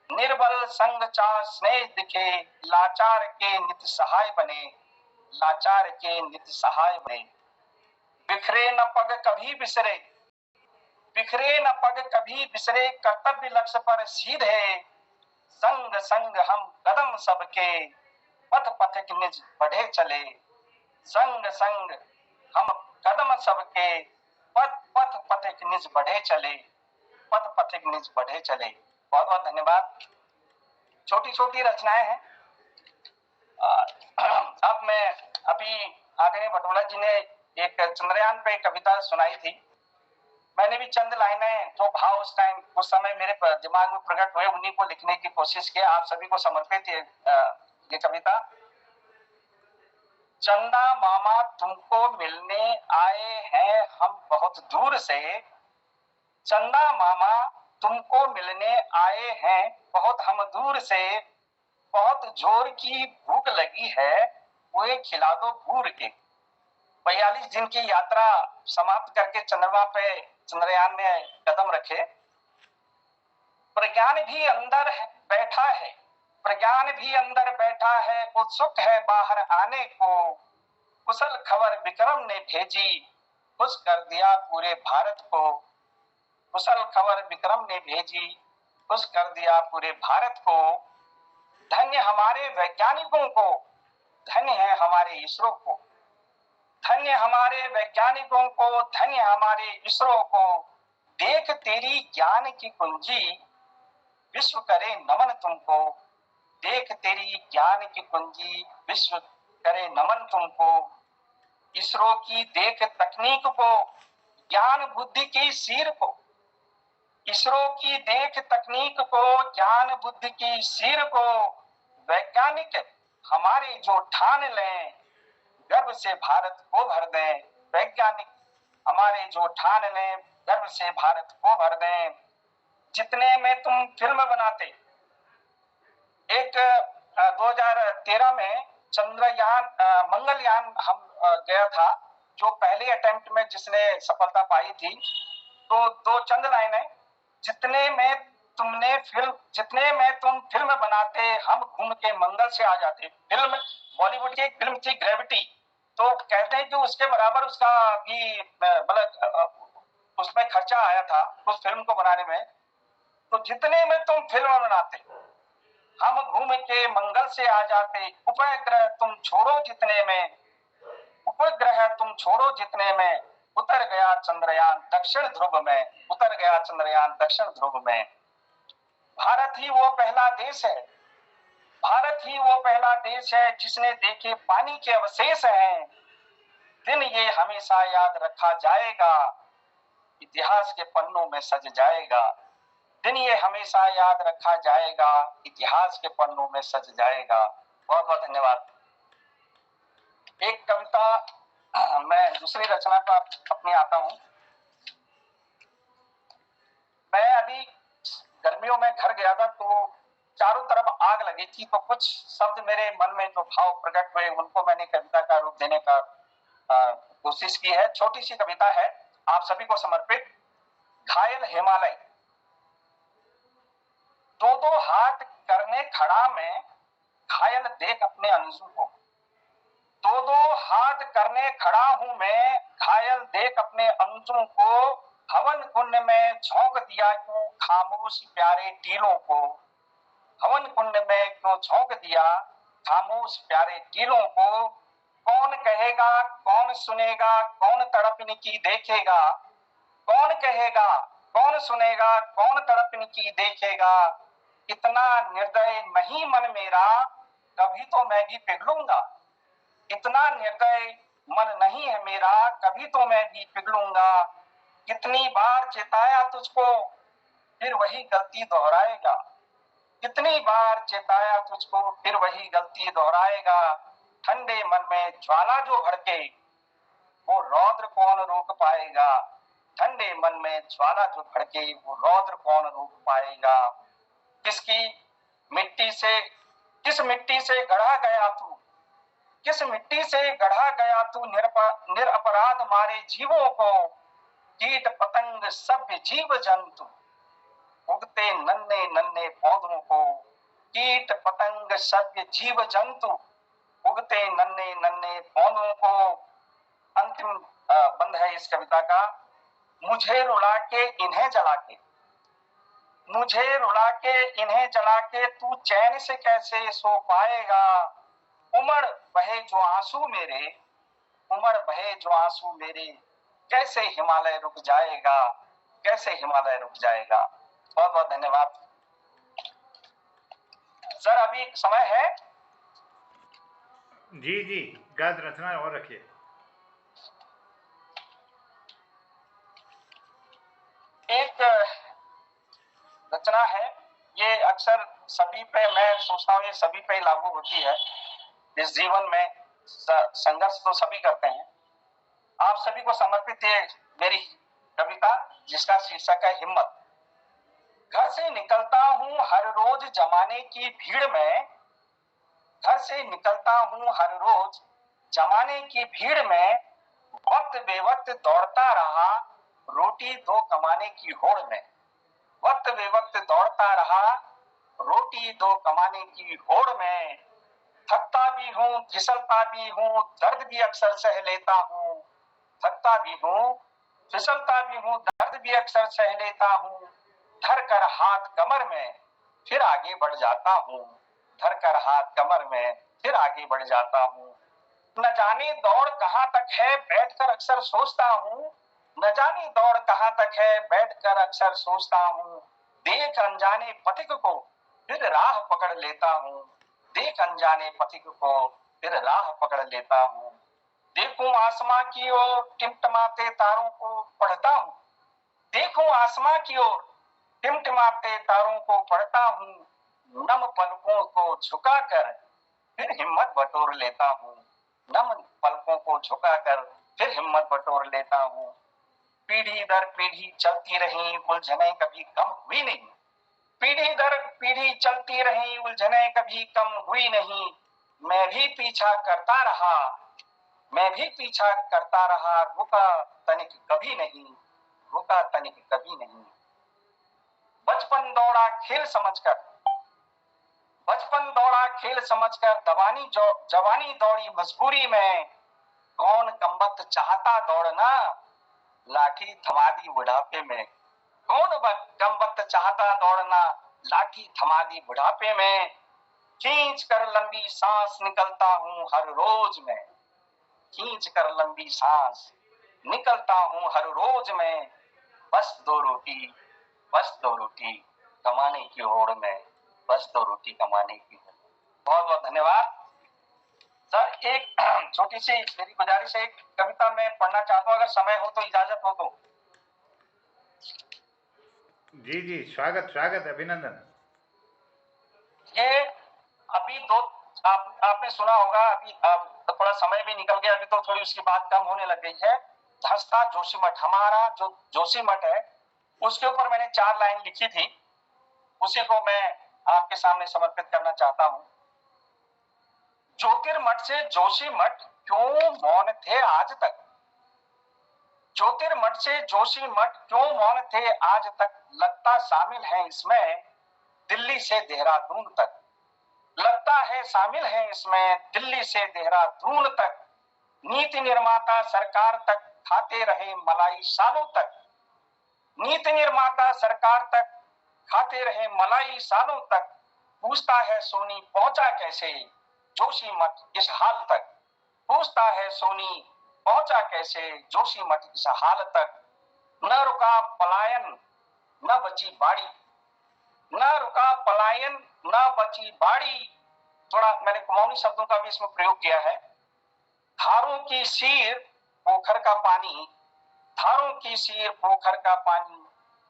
निर्बल संग चाह स्नेह दिखे, लाचार के नित्य सहाय बने, लाचार के नित्य सहाय बने। बिखरे न पग कभी बिसरे, बिखरे न पग कभी बिसरे, कर्तव्य लक्ष्य पर सीधे, संग संग हम कदम सबके, पथ पथिक निज बढ़े चले, संग संग हम कदम सबके, पथ पथ पथिक निज बढ़े चले, पथ पथिक निज बढ़े चले। बहुत बहुत धन्यवाद। छोटी छोटी रचनाएं हैं। अब मैं अभी आदरणीय भटोला जी ने एक चंद्रयान पे कविता सुनाई थी, मैंने भी चंद लाइनें जो भाव उस समय मेरे दिमाग में प्रकट हुए उन्हीं को लिखने की कोशिश की। आप सभी को समर्पित ये कविता। चंदा मामा तुमको मिलने आए हैं हम बहुत दूर से, चंदा मामा तुमको मिलने आए हैं बहुत हम दूर से, बहुत जोर की भूख लगी है, वो खिला दो भूर के। 42 दिन की यात्रा समाप्त करके चंद्रमा पे चंद्रयान ने कदम रखे। प्रज्ञान भी अंदर बैठा है, प्रज्ञान भी अंदर बैठा है, उत्सुक है बाहर आने को। कुशल खबर विक्रम ने भेजी, खुश कर दिया पूरे भारत को। कुशल खबर विक्रम ने भेजी, खुश कर दिया पूरे भारत को। धन्य हमारे वैज्ञानिकों को, धन्य है हमारे इसरो को, धन्य हमारे वैज्ञानिकों को, धन्य हमारे इसरो को। देख तेरी ज्ञान की कुंजी, विश्व करे नमन तुमको। देख तेरी ज्ञान की कुंजी, विश्व करे नमन तुमको। इसरो की देख तकनीक को, ज्ञान बुद्धि की सीर को। इसरो की देख तकनीक को, ज्ञान बुद्धि की सीर को। वैज्ञानिक हमारे जो ठान लें, गर्व से भारत को भर दें। वैज्ञानिक हमारे जो ठान लें, गर्व से भारत को भर दें। जितने में तुम फिल्म बनाते, एक 2013 में चंद्रयान मंगलयान हम गया था, जो पहले अटेम्प्ट में जिसने सफलता पाई थी। तो दो चंद लाइनें, जितने में तुम फिल्म बनाते, हम घूम के मंगल से आ जाते। फिल्म बॉलीवुड की एक फिल्म थी ग्रेविटी, तो कहते हैं कि उसके बराबर उसका भी मतलब उसमें खर्चा आया था उस फिल्म को बनाने में। तो जितने में तुम फिल्म बनाते, हम घूम के मंगल से आ जाते। उपग्रह तुम छोड़ो जितने में, उपग्रह तुम छोड़ो जितने में, उतर गया चंद्रयान दक्षिण ध्रुव में, उतर गया चंद्रयान दक्षिण ध्रुव में। भारत ही वो पहला देश है, भारत ही वो पहला देश है जिसने देखे पानी के अवशेष हैं। दिन ये हमेशा याद रखा जाएगा, इतिहास के पन्नों में सज जाएगा। दिन ये हमेशा याद रखा जाएगा, इतिहास के पन्नों में सज जाएगा। बहुत बहुत धन्यवाद। एक कविता मैं दूसरी रचना का अपनी आता हूं। मैं अभी गर्मियों में घर गया था, तो चारों तरफ आग लगी थी, तो कुछ शब्द मेरे मन में जो भाव प्रकट हुए उनको मैंने कविता का रूप देने का कोशिश की है। छोटी सी कविता है, आप सभी को समर्पित। घायल हिमालय। दो दो हाथ करने खड़ा मैं, घायल देख अपने अंजू को। दो दो हाथ करने खड़ा हूं मैं, घायल देख अपने अंजू को। हवन कुंड में झोंक दिया क्यों खामोश प्यारे टीलों को। हवन कुंड में क्यों झोंक दिया खामोश प्यारे टीलों को। कौन कहेगा, कौन सुनेगा, कौन तड़प इनकी देखेगा। कौन कहेगा, कौन सुनेगा, कौन तड़प इनकी देखेगा। इतना निर्दय नहीं मन मेरा, कभी तो मैं भी पिघलूंगा। इतना निर्दय मन नहीं है मेरा, कभी तो मैं भी पिघलूंगा। कितनी बार चेताया तुझको, फिर वही गलती दोहराएगा। कितनी बार चेताया तुझको, फिर वही गलती दोहराएगा। ठंडे मन में ज्वाला जो भड़के, वो रौद्र कौन रोक पाएगा। ठंडे मन में ज्वाला जो भड़के, वो रौद्र कौन रोक पाएगा। किसकी मिट्टी से, किस मिट्टी से गढ़ा गया तू, किस मिट्टी से गढ़ा गया तू निरपराध मारे जीवों को। कीट पतंग सभ्य जीव जंतु, उगते नन्हे नन्हे पौधों को। कीट पतंग सभ्य जीव जंतु, उगते नन्हे नन्हे पौधों को। अंतिम बंद है इस कविता का। मुझे रुला के इन्हें जला के, मुझे रुला के इन्हें जला के, तू चैन से कैसे सो पाएगा। उमड़ बहे जो आंसू मेरे, उमड़ बहे जो आंसू मेरे, कैसे हिमालय रुक जाएगा, कैसे हिमालय रुक जाएगा। बहुत बहुत धन्यवाद सर। अभी समय है? जी जी, गद्य रचना और रखिए। एक रचना है, ये अक्सर सभी पे, मैं सोचता हूँ ये सभी पे लागू होती है। इस जीवन में संघर्ष तो सभी करते हैं। आप सभी को समर्पित है मेरी कविता, जिसका शीर्षक है हिम्मत। घर से निकलता हूँ हर रोज जमाने की भीड़ में, घर से निकलता हूँ हर रोज जमाने की भीड़ में, वक्त बेवक्त दौड़ता रहा रोटी दो कमाने की होड़ में, वक्त बेवक्त दौड़ता रहा रोटी दो कमाने की होड़ में। थकता भी हूँ फिसलता भी हूँ दर्द भी अक्सर सह लेता हूँ, थकता भी हूँ फिसलता भी हूँ दर्द भी अक्सर सह लेता हूँ। धर कर हाथ कमर में फिर आगे बढ़ जाता हूँ, धर कर हाथ कमर में फिर आगे बढ़ जाता हूँ। न जाने दौड़ कहाँ तक है बैठकर अक्सर सोचता हूँ, न जाने दौड़ कहाँ तक है बैठकर अक्सर सोचता हूँ। देख अनजाने पथिक को फिर राह पकड़ लेता हूँ, देख अनजाने पथिक को फिर राह पकड़ लेता हूँ। देखूं आसमां की ओर टिमटिमाते तारों को पढ़ता हूँ, देखूं आसमां की ओर टिमटिमाते तारों को पढ़ता हूँ। नम पलकों को झुकाकर फिर हिम्मत बटोर लेता हूँ, नम पलकों को झुकाकर फिर हिम्मत बटोर लेता हूँ। पीढ़ी दर पीढ़ी चलती रही उलझने कभी कम हुई नहीं, पीढ़ी दर पीढ़ी चलती रही उलझने कभी कम हुई नहीं। मैं भी पीछा करता रहा, मैं भी पीछा करता रहा, रुका तनिक कभी नहीं, रुका तनिक कभी नहीं। बचपन दौड़ा खेल समझकर, बचपन दौड़ा खेल समझकर जवानी दौड़ी मजबूरी में। कौन कमबख्त चाहता दौड़ना लाठी थमा दी बुढ़ापे में, कौन कमबख्त चाहता दौड़ना लाठी थमा दी बुढ़ापे में। खींच कर लंबी सांस निकलता हूँ हर रोज में, खींच कर लंबी सांस निकलता हूँ हर रोज में। बस दो रोटी, बस दो रोटी कमाने की होड़ में, बस दो रोटी कमाने की। बहुत बहुत धन्यवाद सर। एक छोटी सी मेरी गुजारिश है, एक कविता मैं पढ़ना चाहता हूँ, अगर समय हो तो, इजाजत हो तो। जी जी, स्वागत स्वागत, अभिनंदन। ये अभी दो आपने सुना होगा, अभी तो थोड़ा समय भी निकल गया, अभी तो थोड़ी उसकी बात कम होने लग गई है। धंसता जोशीमठ, हमारा जो जोशीमठ है उसके ऊपर मैंने 4 लाइन लिखी थी, उसी को मैं आपके सामने समर्पित करना चाहता हूं। ज्योतिर्मठ से जोशीमठ क्यों मौन थे आज तक, ज्योतिर्मठ से जोशीमठ क्यों मौन थे आज तक। लगता शामिल है इसमें दिल्ली से देहरादून तक, लगता है शामिल है इसमें दिल्ली से देहरादून तक। नीति निर्माता सरकार तक खाते रहे मलाई सालों तक, नीति निर्माता सरकार तक खाते रहे मलाई सालों तक। पूछता है सोनी पहुंचा कैसे जोशीमठ इस हाल तक, पूछता है सोनी पहुंचा कैसे जोशीमठ इस हाल तक। न रुका पलायन न बची बाड़ी, न रुका पलायन न बची बाड़ी। थोड़ा मैंने कुमाऊनी शब्दों का भी इसमें प्रयोग किया है। धारों की सीर पोखर का पानी, धारों की सीर पोखर का पानी।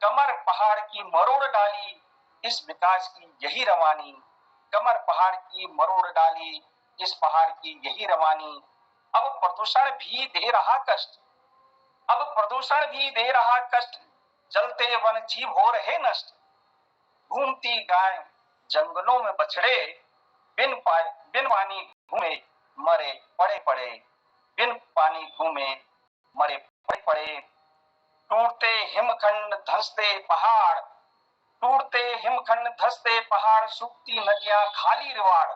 कमर पहाड़ की मरोड़ डाली इस विकास की यही रवानी, कमर पहाड़ की मरोड़ डाली इस पहाड़ की यही रवानी। अब प्रदूषण भी दे रहा कष्ट, अब प्रदूषण भी दे रहा कष्ट। जलते वन जीव हो रहे नष्ट, घूमती गाय जंगलों में बछड़े। बिन पानी घूमे मरे पड़े पड़े, बिन पानी घूमे मरे पड़े पड़े। टूटते हिमखंड धंसते पहाड़, टूटते हिमखंड धंसते पहाड़। सूखती नदियां खाली रिवाड़,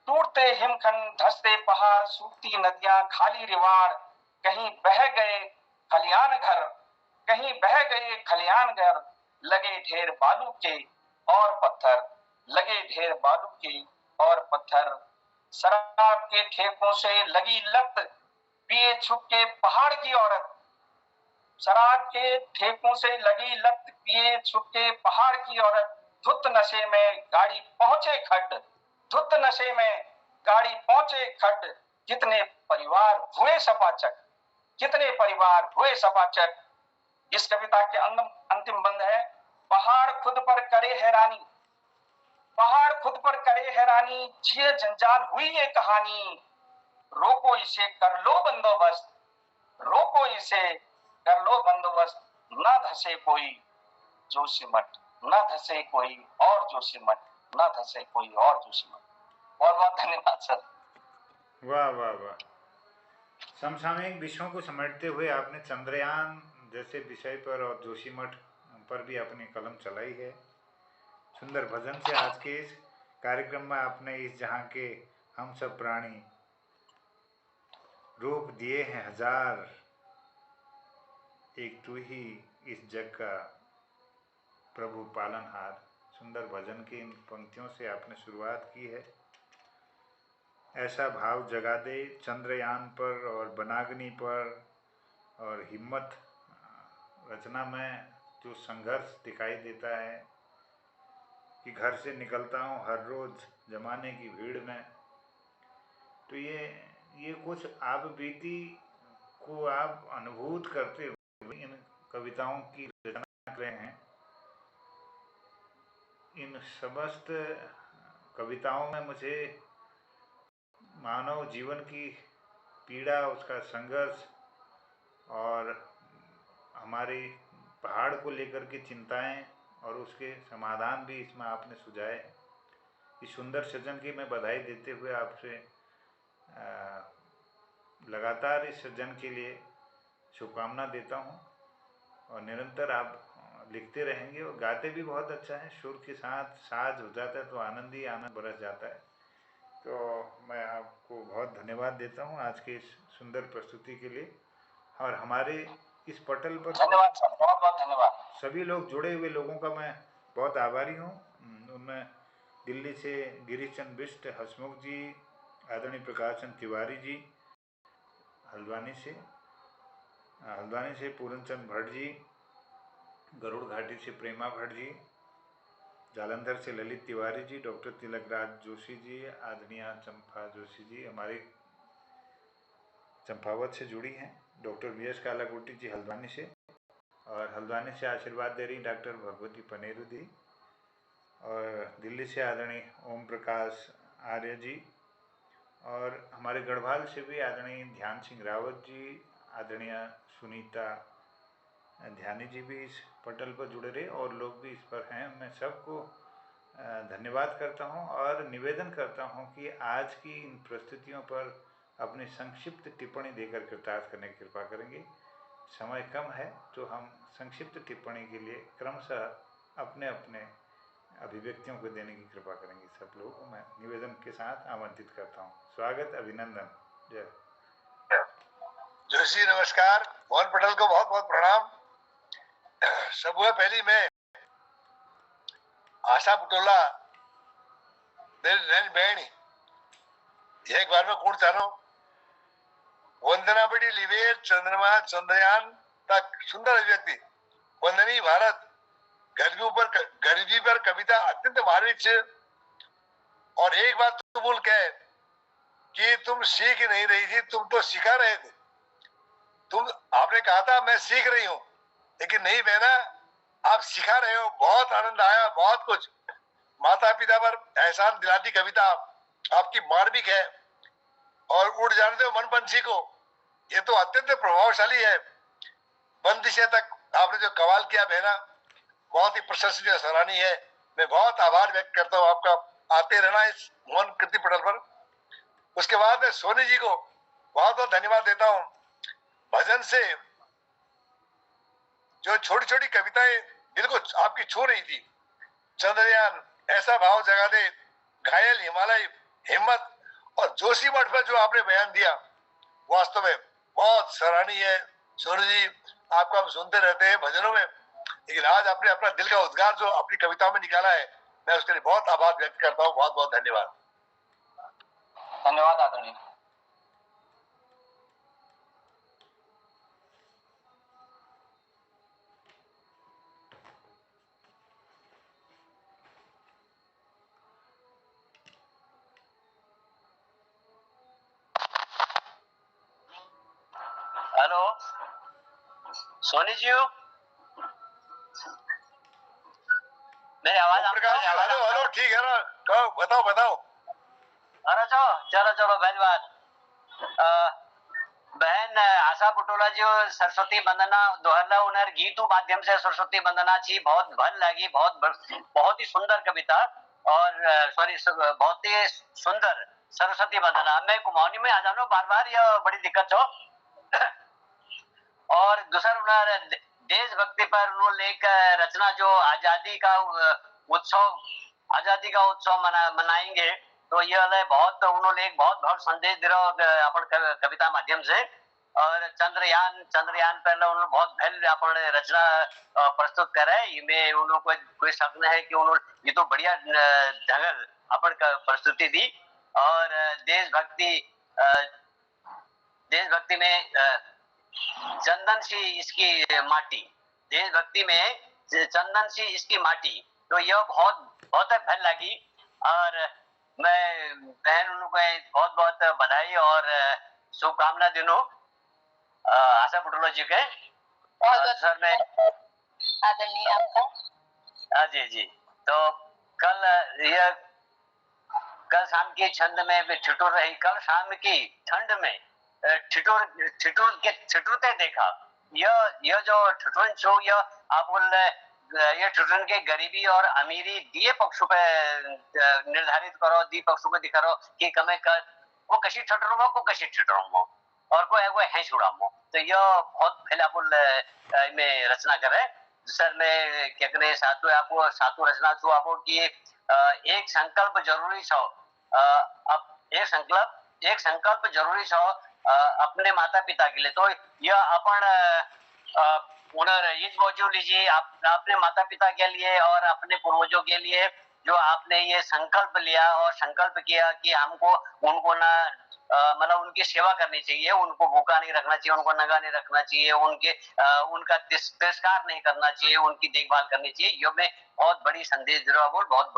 टूटते हिमखंड धंसते पहाड़। सूखती नदियां खाली रिवाड़। कहीं बह गए खलियान घर, कहीं बह गए खलियान घर। लगे ढेर बालू के और पत्थर, लगे ढेर बालू के और पत्थर। शराब के ठेकों से लगी लत पिए छुपके पहाड़ की औरत, शराब के ठेकों से लगी लत पिए छुपके पहाड़ की औरत। धुत नशे में गाड़ी पहुंचे खड्ड, धुत नशे में गाड़ी पहुंचे खड्ड। कितने परिवार हुए सपाचक, कितने परिवार हुए सपाचक। इस कविता के अंतिम बंद है। पहाड़ खुद पर करे हैरानी, पहाड़ खुद पर करे हैरानी। जिए जंजाल हुई ये कहानी। रोको इसे कर लो बंदोबस्त, रोको इसे कर लो बंदोबस्त। ना धसे कोई, जोशीमठ, न धसे कोई और जोशीमठ, न धसे कोई और जोशीमठ। बहुत बहुत धन्यवाद सर। वाह वाह वाह। समसामयिक विषयों को समेटते हुए आपने चंद्रयान जैसे विषय पर और जोशीमठ पर भी अपनी कलम चलाई है। सुंदर भजन से आज के इस कार्यक्रम में आपने इस जहाँ के हम सब प्राणी रूप दिए हैं हजार, एक तू ही इस जग का प्रभु पालनहार। सुंदर भजन की इन पंक्तियों से आपने शुरुआत की है। ऐसा भाव जगा दे चंद्रयान पर और बनाग्नि पर और हिम्मत रचना में जो संघर्ष दिखाई देता है कि घर से निकलता हूँ हर रोज जमाने की भीड़ में, तो ये कुछ आप बीती को आप अनुभूत करते हुए इन कविताओं की रचना कर रहे हैं। इन समस्त कविताओं में मुझे मानव जीवन की पीड़ा, उसका संघर्ष और हमारी पहाड़ को लेकर के चिंताएं और उसके समाधान भी इसमें आपने सुझाए। इस सुंदर सृजन की मैं बधाई देते हुए आपसे लगातार इस सृजन के लिए शुभकामना देता हूँ और निरंतर आप लिखते रहेंगे और गाते भी बहुत अच्छा है। सुर के साथ साज हो जाता है तो आनंद ही आनंद बरस जाता है। तो मैं आपको बहुत धन्यवाद देता हूँ आज की इस सुंदर प्रस्तुति के लिए। और हमारे इस पटल पर धन्यवाद सर, बहुत बहुत धन्यवाद। सभी लोग जुड़े हुए लोगों का मैं बहुत आभारी हूँ। उनमें दिल्ली से गिरीश चंद बिष्ट, हसमुख जी, आदरणीय प्रकाश चंद तिवारी जी, हल्द्वानी से पूरन चंद भट्ट जी, गरुड़ घाटी से प्रेमा भट्ट जी, जालंधर से ललित तिवारी जी, डॉक्टर तिलक राज जोशी जी, आदरणीय चंपा जोशी जी हमारी चंपावत से जुड़ी हैं, डॉक्टर वी एस कालाकोटी जी हल्द्वानी से, और हल्द्वानी से आशीर्वाद दे रही डॉक्टर भगवती पनेरू दी, और दिल्ली से आदरणीय ओम प्रकाश आर्य जी, और हमारे गढ़वाल से भी आदरणीय ध्यान सिंह रावत जी, आदरणीय सुनीता ध्यानी जी भी इस पटल पर जुड़े रहे और लोग भी इस पर हैं। मैं सबको धन्यवाद करता हूं और निवेदन करता हूं कि आज की इन प्रस्तुतियों पर अपनी संक्षिप्त टिप्पणी देकर कृतार्थ करने की कृपा करेंगे। समय कम है तो हम संक्षिप्त टिप्पणी के लिए क्रमशः अपने अपने अभिव्यक्तियों को देने की कृपा करेंगे। सब लोगों को मैं निवेदन के साथ आमंत्रित करता हूँ। स्वागत, अभिनंदन, जय। जोशी नमस्कार। मोहन पटेल को बहुत बहुत प्रणाम। सब हुआ पहली मैं आशा बुटोला बहनी एक बार में कौन चानो वंदना बड़ी लिवेर चंद्रमा चंद्रयान तक सुंदर अभिव्यक्ति। वंदनी भारत गरीबी पर कविता अत्यंत मार्मिक। और एक बात तू बोल के कि तुम सीख नहीं रही थी, तुम तो सिखा रहे थे। तुम आपने कहा था मैं सीख रही हूं, लेकिन नहीं बहना, आप सिखा रहे हो। बहुत आनंद आया, बहुत कुछ। माता पिता पर एहसान दिलाती कविता आपकी मार्मिक है। और उड़ जाने दो मन पंछी को, ये तो अत्यंत प्रभावशाली है। बंदिशें तक आपने जो कवाल किया बहना, बहुत ही प्रशंसनीय, सराहनीय है। मैं बहुत आभार व्यक्त करता हूँ आपका। आते रहना इस मोहन कृति पटल पर। उसके बाद मैं सोनी जी को बहुत बहुत धन्यवाद देता हूँ। भजन से जो छोटी छोटी कविताएं दिल को आपकी छू रही थी। चंद्रयान, ऐसा भाव जगा दे, घायल हिमालय, हिम्मत, और जोशीमठ पर जो आपने बयान दिया, वास्तव में बहुत सराहनीय है। सूर्य जी, आपको हम सुनते रहते हैं भजनों में, लेकिन आज आपने अपना दिल का उद्गार जो अपनी कविताओं में निकाला है, मैं उसके लिए बहुत आभार व्यक्त करता हूँ। बहुत बहुत धन्यवाद। धन्यवाद आदरणीय। हेलो सोनी जी, मेरी आवाज प्रकाश जी, हेलो हेलो, ठीक है ना? कहो, बताओ बताओ। अरे चलो चलो चलो, धन्यवाद। बहन आशा बुटोला जो सरस्वती वंदना दोहरला उनर गीतु माध्यम से सरस्वती वंदना छी बहुत भल लगी, बहुत ही सुंदर कविता और सॉरी बहुत ही सुंदर सरस्वती वंदना। मैं कुमाऊनी में आ जानो बार बार, यह बड़ी दिक्कत हो। और दूसरा उन्होंने देशभक्ति पर उन्होंने एक रचना जो आजादी का उत्सव मनाएंगे, तो यह बहुत उन्होंने एक बहुत संदेश दिया अपन कविता माध्यम से। और चंद्रयान पहले उन्होंने बहुत भल अपन रचना प्रस्तुत करे, इनमें उन्होंने कोई शक नहीं है कि उन्होंने ये तो बढ़िया ढंग अपन प्रस्तुति दी। और देशभक्ति में चंदन सी इसकी माटी, देशभक्ति में चंदन सी इसकी माटी, तो यह बहुत भल लगी। और मैं बहन उनको बहुत बधाई और शुभकामना दिनों आशा बुटोला जी के। सर मैं आदरणीय आपका। जी तो कल शाम की छंद में भी ठिठुर रही, कल शाम की ठंड में ठिठुरते देखा। यह जो ठिठुरन छो, यह आप बोल रहे ये ठिठुरन के गरीबी और अमीरी दिए पक्षों पे निर्धारित करो, दी पक्षों को दिखा रहो कि कमे कर वो कशी ठिठुरमो को कशी ठिठुरमो और को है छुड़ामो। तो यह बहुत पहले आप में रचना करे। सर मैं क्या करे सातु रचना छो आपको कि एक संकल्प जरूरी छो। अब एक संकल्प जरूरी छो अपने माता पिता के लिए। तो यह अपन इस मौजूद लीजिए अपने माता पिता के लिए और अपने पूर्वजों के लिए, जो आपने ये संकल्प लिया और संकल्प किया कि हमको उनको ना मतलब उनकी सेवा करनी चाहिए, उनको भूखा नहीं रखना चाहिए, उनको नंगा नहीं रखना चाहिए, उनका तिरस्कार नहीं करना चाहिए, उनकी देखभाल करनी चाहिए। ये में बहुत बड़ी संदेश दिया बोल बहुत।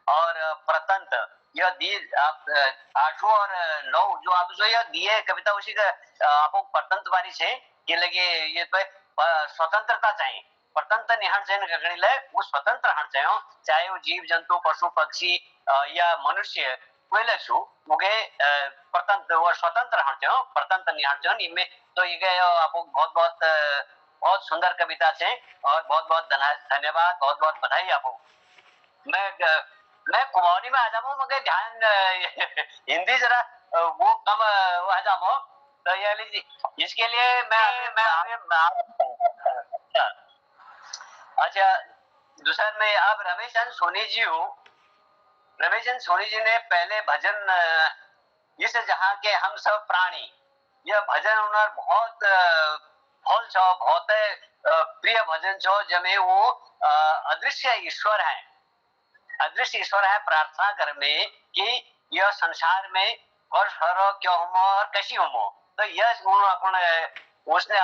और प्रतंत्र यह दी आप 8 और 9 जो आप जो यह दिए कविता उसी का आपको प्रतंत्र बारी से कि लगे ये तो स्वतंत्रता चाहिए, प्रतंत्र निहर जैन गगड़िले वो स्वतंत्र हर चाहिए, चाहे वो जीव जंतु पशु पक्षी या मनुष्य कोई छु मुगे प्रतंत्र वो स्वतंत्र हर चाहिए, प्रतंत्र निहर चाहिए। इनमें तो ये आपको बहुत सुंदर कविता से और बहुत धन्यवाद, बहुत बधाई आपको। मैं कुमाऊनी में आ जाऊँ, मगर ध्यान हिंदी जरा वो कम आ जाऊँ, तो ये लीजिए इसके लिए अच्छा दूसरा मैं अब रमेशचंद्र सोनी जी हूँ। रमेशचंद्र सोनी जी ने पहले भजन इस जहाँ के हम सब प्राणी, यह भजन उन्हें बहुत प्रिय भजन छो, जमे वो अदृश्य ईश्वर है, प्रार्थना कर में कि यह संसार में और हरो क्यों हो और कैसी हो। तो यह उन्होंने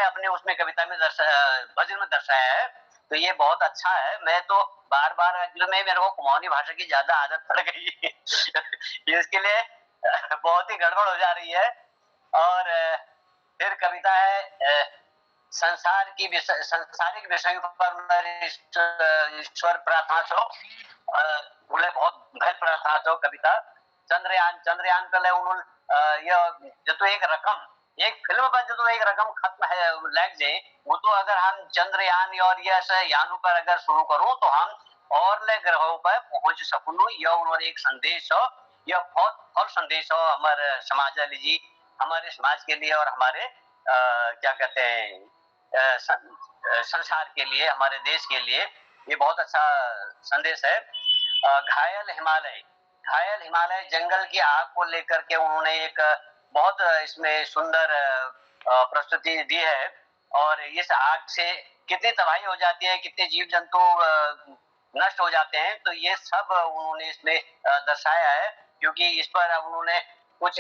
अपने उसमें कविता में भजन में दर्शाया है। तो ये बहुत अच्छा है। मैं तो बार में मेरे को कुमाऊनी भाषा की ज्यादा आदत पड़ गई इसके लिए बहुत ही गड़बड़ हो जा रही है। और फिर कविता है सांसारिक विषयों पर ईश्वर प्रार्थना छो, बोले बहुत भल प्रार्थना छो कविता। चंद्रयान पहले उन्होंने यह जो एक फिल्म पर जो एक रकम खत्म है लग जाए, वो तो अगर हम चंद्रयान और यह यानों पर अगर शुरू करूं तो हम और ले ग्रहों पर पहुंच सकूं। यह उन्होंने एक संदेश हो, यह बहुत संदेश हो हमारे समाज लीजिए, हमारे समाज के लिए और हमारे क्या कहते हैं संसार के लिए, हमारे देश के लिए ये बहुत अच्छा संदेश है। घायल हिमालय जंगल की आग को लेकर के उन्होंने एक बहुत इसमें सुंदर प्रस्तुति दी है। और इस आग से कितनी तबाही हो जाती है, कितने जीव जंतु नष्ट हो जाते हैं, तो ये सब उन्होंने इसमें दर्शाया है। क्योंकि इस पर उन्होंने कुछ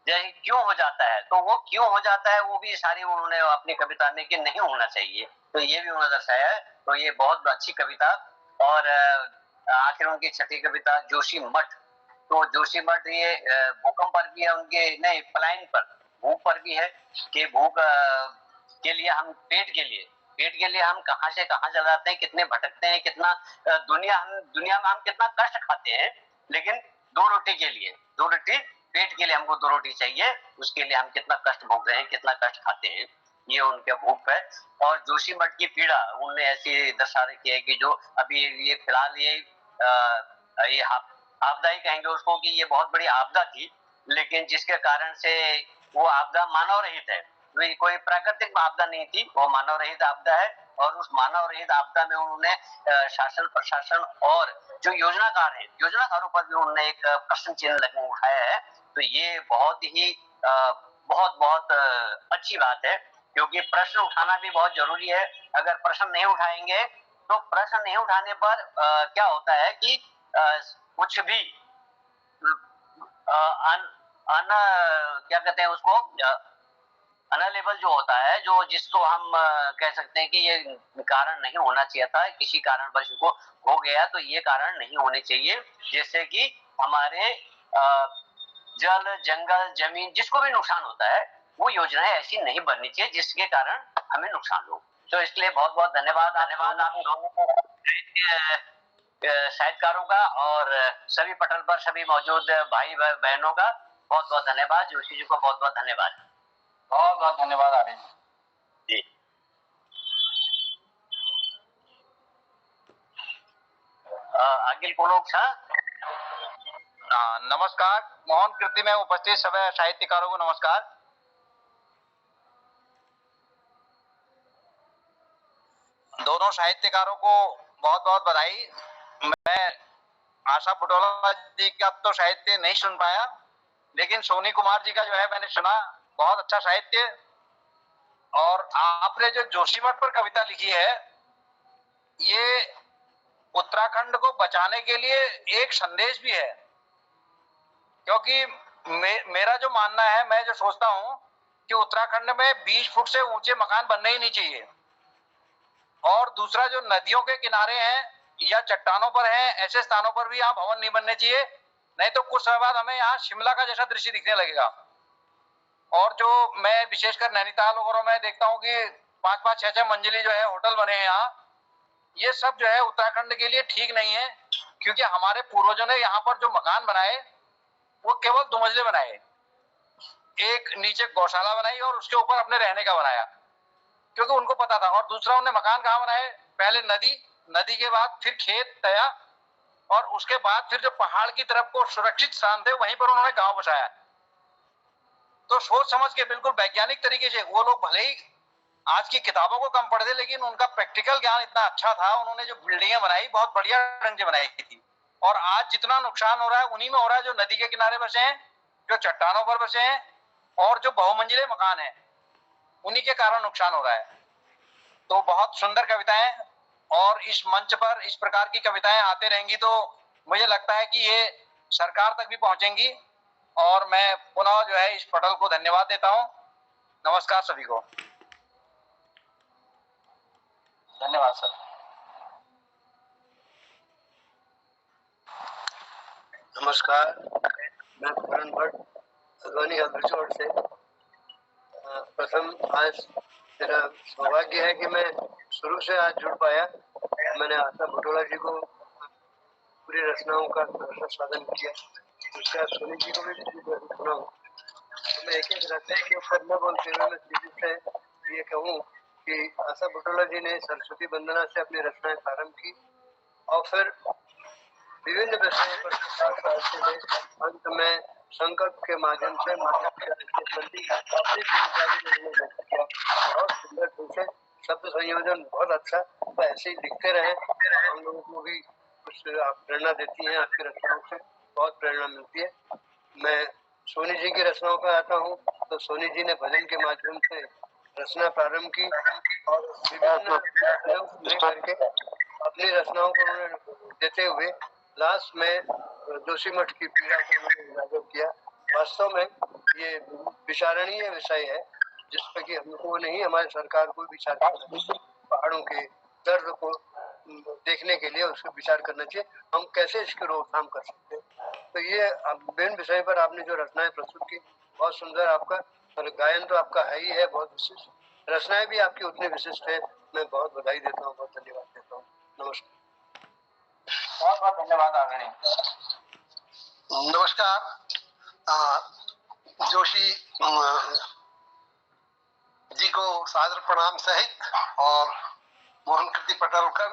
जैसे क्यों हो जाता है, तो वो क्यों हो जाता है वो भी सारी उन्होंने अपनी कविता में कि नहीं होना चाहिए, तो ये भी उन्होंने दर्शाया है। तो ये बहुत अच्छी कविता। और आखिर उनकी छठी कविता जोशी मठ, तो जोशी मठ ये भूकंप पर भी है उनके, नहीं पलायन पर, भूख पर भी है कि भूख के लिए हम पेट के लिए हम कहां से कहां चले जाते हैं, कितने भटकते हैं, कितना दुनिया में हम कितना कष्ट खाते हैं, लेकिन 2 रोटी के लिए पेट के लिए हमको 2 रोटी चाहिए, उसके लिए हम कितना कष्ट भोग रहे हैं, कितना कष्ट खाते हैं, ये उनके भूख है। और जोशी मठ की पीड़ा उनने ऐसी दर्शा रखी है कि जो अभी ये फिलहाल ये आपदा ही कहेंगे उसको, कि ये बहुत बड़ी आपदा थी, लेकिन जिसके कारण से वो आपदा मानव रहित है, कोई प्राकृतिक आपदा नहीं थी, वो मानव रहित आपदा है। और उस मानव रहित आपदा में उन्होंने शासन प्रशासन और जो योजनाकारों पर भी उन्होंने एक प्रश्न चिन्ह उठाया है। तो ये बहुत ही बहुत बहुत अच्छी बात है, क्योंकि प्रश्न उठाना भी बहुत जरूरी है। अगर प्रश्न नहीं उठाएंगे तो प्रश्न नहीं उठाने पर क्या होता है कि कुछ भी क्या कहते हैं उसको, अनलेबल जो होता है, जो जिसको हम कह सकते हैं कि ये कारण नहीं होना चाहिए था, किसी कारणवश इनको हो गया, तो ये कारण नहीं होने चाहिए। जैसे कि हमारे जल जंगल जमीन जिसको भी नुकसान होता है, वो योजनाएं ऐसी नहीं बननी चाहिए जिसके कारण हमें नुकसान हो। तो इसलिए बहुत बहुत धन्यवाद आप लोगों को, साहित्यकारों का, और सभी पटल पर सभी मौजूद भाई बहनों का बहुत बहुत धन्यवाद। जोशी जी को बहुत बहुत धन्यवाद। बहुत बहुत धन्यवाद आर्य जी। अगिल कोलोक नमस्कार, मोहन कृति में उपस्थित सभी साहित्यकारों को नमस्कार। दोनों साहित्यकारों को बहुत बहुत बधाई। मैं आशा बुटोला जी का तो साहित्य नहीं सुन पाया, लेकिन सोनी कुमार जी का जो है मैंने सुना, बहुत अच्छा साहित्य। और आपने जो जोशीमठ पर कविता लिखी है, ये उत्तराखंड को बचाने के लिए एक संदेश भी है। क्योंकि मेरा जो मानना है, मैं जो सोचता हूं कि उत्तराखंड में 20 फुट से ऊंचे मकान बनने ही नहीं चाहिए। और दूसरा, जो नदियों के किनारे हैं या चट्टानों पर हैं, ऐसे स्थानों पर भी यहाँ भवन नहीं बनने चाहिए, नहीं तो कुछ समय बाद हमें यहाँ शिमला का जैसा दृश्य दिखने लगेगा। और जो मैं विशेषकर नैनीताल वगैरह में देखता हूँ कि 5-5, 6-6 मंजिली जो है होटल बने हैं यहाँ, ये सब जो है उत्तराखंड के लिए ठीक नहीं है। क्योंकि हमारे पूर्वजों ने यहाँ पर जो मकान बनाए वो केवल 2 मंजिले बनाए, एक नीचे गौशाला बनाई और उसके ऊपर अपने रहने का बनाया, क्योंकि उनको पता था। और दूसरा, उन्होंने मकान कहाँ बनाए, पहले नदी के बाद फिर खेत तया, और उसके बाद फिर जो पहाड़ की तरफ को सुरक्षित स्थान थे वहीं पर उन्होंने गांव बसाया। तो सोच समझ के बिल्कुल वैज्ञानिक तरीके से, वो लोग भले ही आज की किताबों को कम पढ़ते, लेकिन उनका प्रैक्टिकल ज्ञान इतना अच्छा था। उन्होंने जो बिल्डिंगें बनाई बहुत बढ़िया ढंग से बनाई थी। और आज जितना नुकसान हो रहा है उन्हीं में हो रहा है जो नदी के किनारे बसे हैं, जो चट्टानों पर बसे हैं, और जो बहुमंजिले मकान हैं, उन्हीं के कारण नुकसान हो रहा है। तो बहुत सुंदर कविताएं, और इस मंच पर इस प्रकार की कविताएं आते रहेंगी तो मुझे लगता है कि ये सरकार तक भी पहुंचेंगी। और मैं पुनः जो है इस पटल को धन्यवाद देता हूं। नमस्कार सभी को। धन्यवाद सर। नमस्कार, मैं पूरन भट्ट अगवानी अग्रचोट से। प्रथम, आज मेरा सौभाग्य है कि मैं शुरू से आज जुड़ पाया। मैंने आशा बुटोला जी को पूरी रचनाओं का संसाधन किया, उसके बाद सोनी जी को भी सुना हूँ। तो मैं एक रचना के ऊपर न बोलते हुए मैं सीधे से ये कहूँ कि आशा बुटोला जी ने सरस्वती वंदना से अपनी रचनाएं प्रारंभ की, और फिर विभिन्न विषयों पर करते हुए अंत में संकल्प के माध्यम से माता पिता के प्रति अपनी जिम्मेदारी लेने व्यक्त किया। बहुत सुंदर ढंग से शब्द संयोजन बहुत अच्छा। तो ऐसे ही लिखते रहे, हम लोगों को भी कुछ आप प्रेरणा देती हैं, आपकी रचनाओं से बहुत प्रेरणा मिलती है। मैं सोनी जी की रचनाओं पर आता हूँ, तो सोनी जी ने भजन के माध्यम से रचना प्रारंभ की, और विभिन्न लेकर के अपनी रचनाओं को उन्होंने देते हुए लास्ट में जोशीमठ की पीड़ा को उन्होंने उजागर किया। वास्तव में ये विचारणीय विषय है, जिस पर कि हमको नहीं, हमारी सरकार को विचार करना चाहिए। पहाड़ों के दर्द को देखने के लिए उसको विचार करना चाहिए, हम कैसे इसकी रोकथाम कर सकते हैं। तो ये विभिन्न विषय पर आपने जो रचनाएं प्रस्तुत की, बहुत सुंदर। आपका और गायन तो आपका है ही है बहुत विशिष्ट, रचनाएं भी आपकी उतनी विशिष्ट है। मैं बहुत बधाई देता हूँ, बहुत धन्यवाद देता हूँ। नमस्कार। बहुत बहुत धन्यवाद आदरणीय। नमस्कार, जोशी जी को सादर प्रणाम सहित और मोहन कृति पटलकर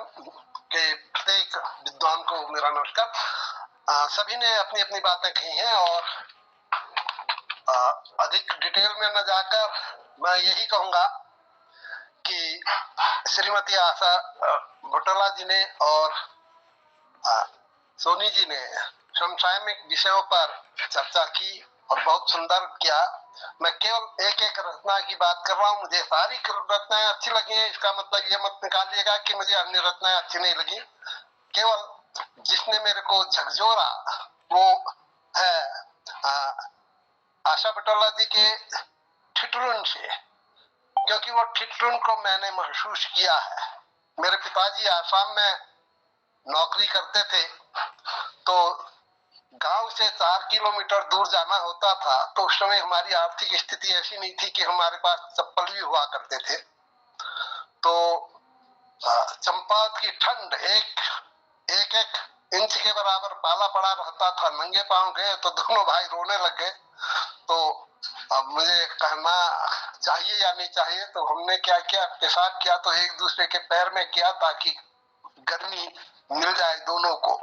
के प्रत्येक विद्वान को मेरा नमस्कार। सभी ने अपनी अपनी बातें कही हैं और अधिक डिटेल में न जाकर मैं यही कहूंगा कि श्रीमती आशा बुटला जी ने और सोनी जी ने समसामयिक विषयों पर चर्चा की और बहुत सुंदर किया। मैं केवल एक एक रचना की बात कर रहा हूँ। मुझे सारी रचनाएं अच्छी लगी हैं, इसका मतलब ये मत निकालिएगा कि मुझे अन्य रचनाएं अच्छी नहीं लगी। केवल जिसने मेरे को झकझोरा वो है आशा बुटला जी के ठिठुरन से, क्योंकि वो ठिठुरन को मैंने महसूस किया है। मेरे पिताजी आसाम में नौकरी करते थे, तो गांव से 4 किलोमीटर दूर जाना होता था। तो उस समय हमारी आर्थिक स्थिति ऐसी नहीं थी कि हमारे पास चप्पल भी हुआ करते थे। तो चंपावत की ठंड एक इंच के बराबर पाला पड़ा रहता था। नंगे पांव गए तो दोनों भाई रोने लग गए। तो अब मुझे कहना चाहिए या नहीं चाहिए, तो हमने क्या किया, पेशाब किया तो एक दूसरे के पैर में किया ताकि गर्मी मिल जाए दोनों को।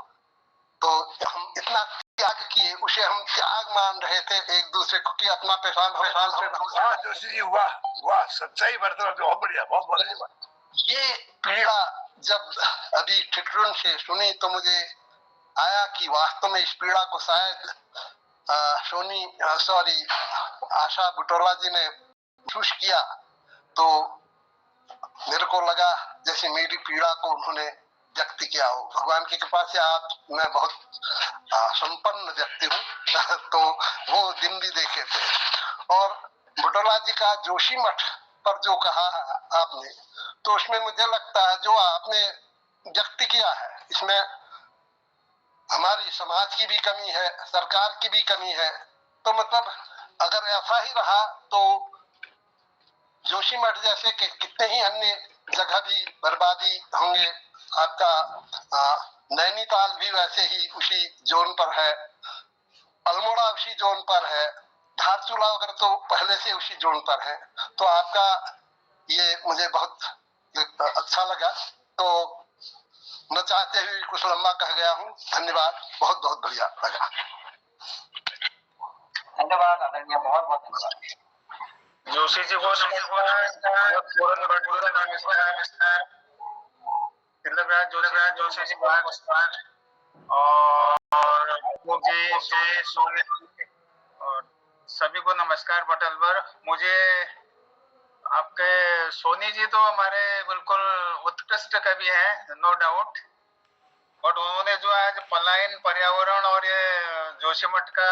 तो हम इतना त्याग किए, उसे हम त्याग मान रहे थे एक दूसरे को कि अपना पेशाब हम दूसरे। वाह जोशी जी, वाह वाह, सच्चाई बरतरफ, बहुत बढ़िया, बहुत बढ़िया। ये पीड़ा जब अभी ठिठुरन से सुनी तो मुझे आया कि वास्तव में इस पीड़ा को शायद आशा बुटोला जी ने महसूस किया। तो मेरे को लगा जैसे मेरी पीड़ा को उन्होंने व्यक्त किया हो। भगवान की कृपा से आप मैं बहुत संपन्न व्यक्ति हूँ तो वो दिन भी देखे थे। और बुटोला जी का जोशी मठ पर जो कहा आपने, तो उसमें मुझे लगता है जो आपने व्यक्त किया है, इसमें हमारी समाज की भी कमी है, सरकार की भी कमी है। तो मतलब अगर ऐसा ही रहा तो जोशी मठ जैसे कितने ही अन्य जगह भी बर्बादी होंगे। आपका नैनीताल भी वैसे ही उसी जोन पर है, अल्मोड़ा उसी जोन पर है, धारचूला वगैरह तो पहले से उसी जोन पर है। तो आपका ये मुझे बहुत अच्छा लगा। तो न चाहते हुए कुछ लंबा कह गया हूँ। धन्यवाद, बहुत बहुत बढ़िया लगा। धन्यवाद आदरणीय, बहुत बहुत धन्यवाद। जोशी जी को नमस्कार, पूरन भट्ट को नमस्कार, तिलकराज जोशी जी को नमस्कार, और जी सोनी और सभी को नमस्कार। पटल पर मुझे आपके सोनी जी तो हमारे बिल्कुल उत्कृष्ट कवि हैं, नो डाउट। बट उन्होंने जो आज पलायन, पर्यावरण और ये जोशीमठ का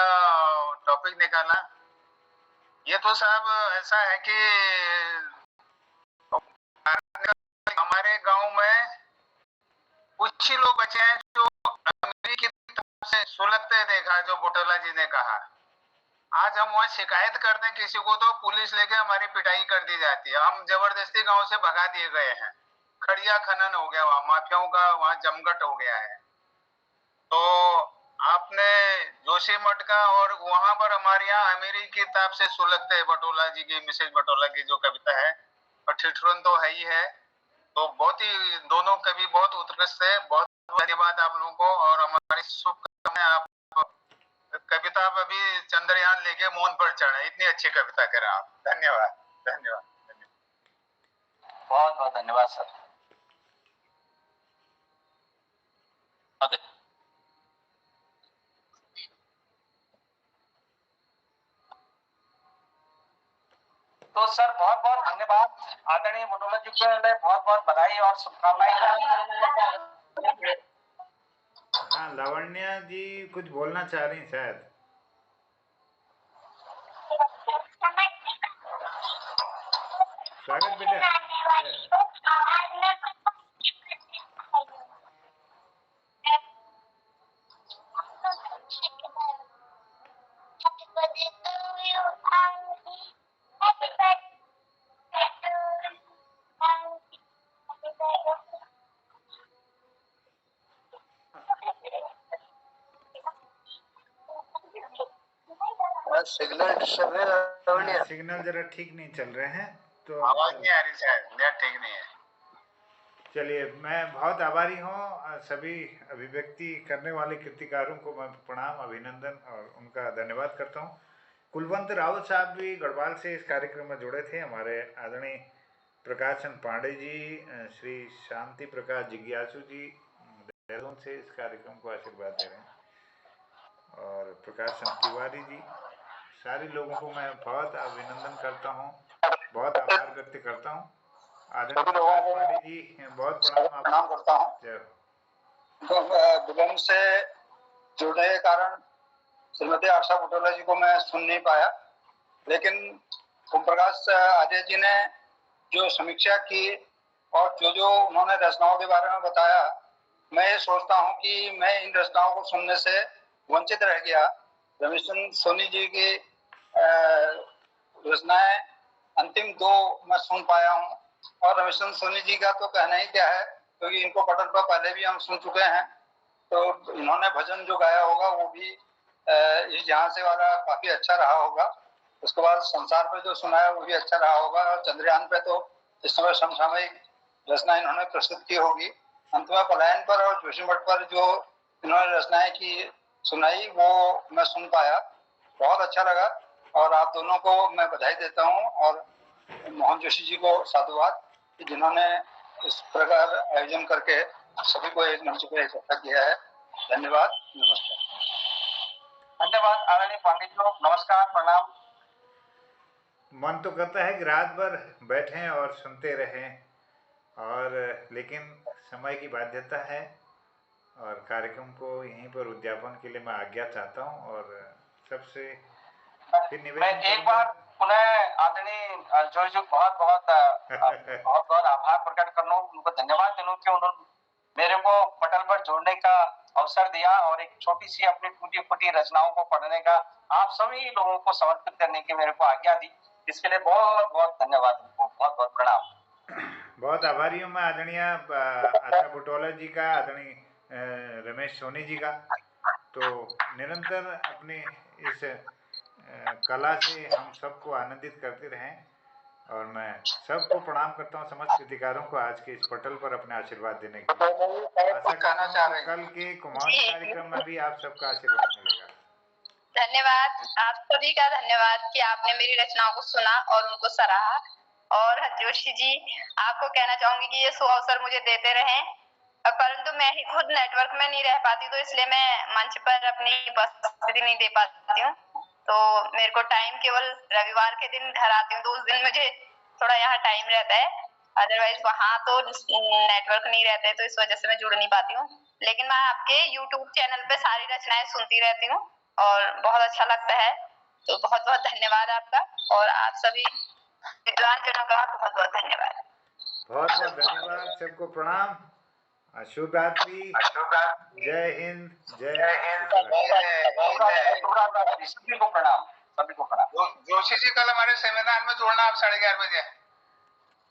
टॉपिक निकाला, ये तो साहब ऐसा है कि हमारे गांव में कुछ ही लोग बचे हैं जो अमेरिकी तरफ से सुलगते देखा, जो बुटोला जी ने कहा। आज हम वहाँ शिकायत करते हैं किसी को तो पुलिस लेके हमारी पिटाई कर दी जाती है। हम जबरदस्ती गांव से भगा दिए गए हैं। खड़िया खनन हो गया, वहाँ माफियाओं का वहाँ जमघट हो गया है। तो आपने जोशीमठ का, और वहां पर हमारे यहाँ अमेरिकी ताप से सुलगते बटोला जी की, मिसेज बटोला की जो कविता है, और ठिठुरन तो है ही है। तो बहुत ही दोनों कवि बहुत उत्कृष्ट है। बहुत धन्यवाद आप लोगों को, और हमारी शुभकामनाएं। आप कविता अभी चंद्रयान लेके मून पर चढ़े, इतनी अच्छी कविता करें आप। धन्यवाद, धन्यवाद, बहुत बहुत धन्यवाद सर। तो सर बहुत बहुत धन्यवाद आदरणीय बुटोला जी के लिए, बहुत बहुत बधाई और शुभकामनाएं। हाँ, लावण्या जी कुछ बोलना चाह रही शायद। स्वागत बेटा। सिग्नल डिस्टर्ब है लावण्य। सिग्नल जरा ठीक नहीं चल रहे हैं तो आवाज नहीं आ रही शायद, नेट ठीक नहीं है। चलिए, मैं बहुत आभारी हूँ सभी अभिव्यक्ति करने वाले कृतिकारों को मैं प्रणाम, अभिनंदन और उनका धन्यवाद करता हूँ। कुलवंत रावत साहब भी गढ़वाल से इस कार्यक्रम में जुड़े थे। हमारे आदरणीय प्रकाशन पांडे जी, श्री शांति प्रकाश जिज्ञासु जी देहरादून से इस कार्यक्रम को आशीर्वाद दे रहे हैं, और प्रकाशन तिवारी जी, सारे लोगों को मैं बहुत अभिनंदन करता हूँ, बहुत आभार व्यक्त करता हूँ। आदरणीय प्रकाश पांडे जी, बहुत प्रणाम करता हूँ। जय तो विलम्ब से जुड़ने के कारण श्रीमती आशा बुटोला जी को मैं सुन नहीं पाया, लेकिन ओम प्रकाश आर्य जी ने जो समीक्षा की और जो उन्होंने रचनाओं के बारे में बताया, मैं ये सोचता हूँ कि मैं इन रचनाओं को सुनने से वंचित रह गया। रमेशन सोनी जी की रचनाएं अंतिम 2 मैं सुन पाया हूँ, और रमेशन सोनी जी का तो कहना ही क्या है, क्योंकि इनको पटल पर पहले भी हम सुन चुके हैं। तो इन्होंने भजन जो गाया होगा वो भी इस जहाँ से वाला काफी अच्छा रहा होगा। उसके बाद संसार पे जो सुनाया वो भी अच्छा रहा होगा, और चंद्रयान पे तो इस समय समसामयिक रचना इन्होंने प्रस्तुत की होगी। अंत में पलायन पर और जोशीमठ पर जो इन्होंने रचनाएं की सुनाई वो मैं सुन पाया, बहुत अच्छा लगा। और आप दोनों को मैं बधाई देता हूँ, और मोहन जोशी जी को साधुवाद कि जिन्होंने इस प्रकार आयोजन करके सभी को एक मंच पर इकट्ठा किया है। धन्यवाद, नमस्कार। धन्यवाद आदरणीय पांडित जी, नमस्कार, प्रणाम। मन तो करता है कि रात भर बैठें और सुनते रहें, और लेकिन समय की बाध्यता है और कार्यक्रम को यहीं पर उद्यापन के लिए मैं आज्ञा चाहता हूं। और सबसे फिर मैं निवेदन एक बार पुनः आदरणीय जोशी जी बहुत बहुत आभार प्रकट करना, उनको धन्यवाद देना कि उन्होंने मेरे को पटल पर जोड़ने का अवसर दिया और एक छोटी सी अपनी टूटी फूटी रचनाओं को पढ़ने का आप सभी लोगों को समर्पित करने की मेरे को आज्ञा दी। इसके लिए बहुत बहुत धन्यवाद, उनको बहुत बहुत प्रणाम। बहुत आभारी हूँ मैं आदरणीय आशा बुटोला जी का, आदरणीय रमेश सोनी जी का। तो निरंतर अपने इस कला से हम सबको आनंदित करते रहें, और मैं सबको प्रणाम करता हूँ, समस्त कृतिकारों को आज के इस पटल पर अपने आशीर्वाद देने के लिए। आशा करता हूँ कल के कुमाऊनी कार्यक्रम में भी आप सबका आशीर्वाद मिलेगा। धन्यवाद, आप सभी का धन्यवाद कि आपने मेरी रचनाओं को सुना और उनको सराहा। और जोशी जी, आपको कहना चाहूंगी कि ये अवसर मुझे देते रहें, परंतु मैं ही खुद नेटवर्क में नहीं रह पाती, तो इसलिए मैं मंच पर अपनी उपस्थिति नहीं दे पाती हूँ। तो मेरे को टाइम केवल रविवार के दिन घर आती हूँ, तो उस दिन मुझे थोड़ा यहाँ टाइम रहता है, अदरवाइज वहाँ तो नेटवर्क नहीं रहते, तो इस वजह से मैं जुड़ नहीं पाती हूँ। लेकिन मैं आपके YouTube चैनल पे सारी रचनाएं सुनती रहती हूँ और बहुत अच्छा लगता है। तो बहुत बहुत धन्यवाद आपका, और आप सभी विद्वान जनों का बहुत बहुत धन्यवाद। बहुत बहुत धन्यवाद, सबको प्रणाम, शुभ रात्रि, जय हिंद, जय सभी को प्रणाम, सभी को प्रणाम। जोशी जी, कल हमारे सेमिनार में जोड़ना आप 11:30 बजे।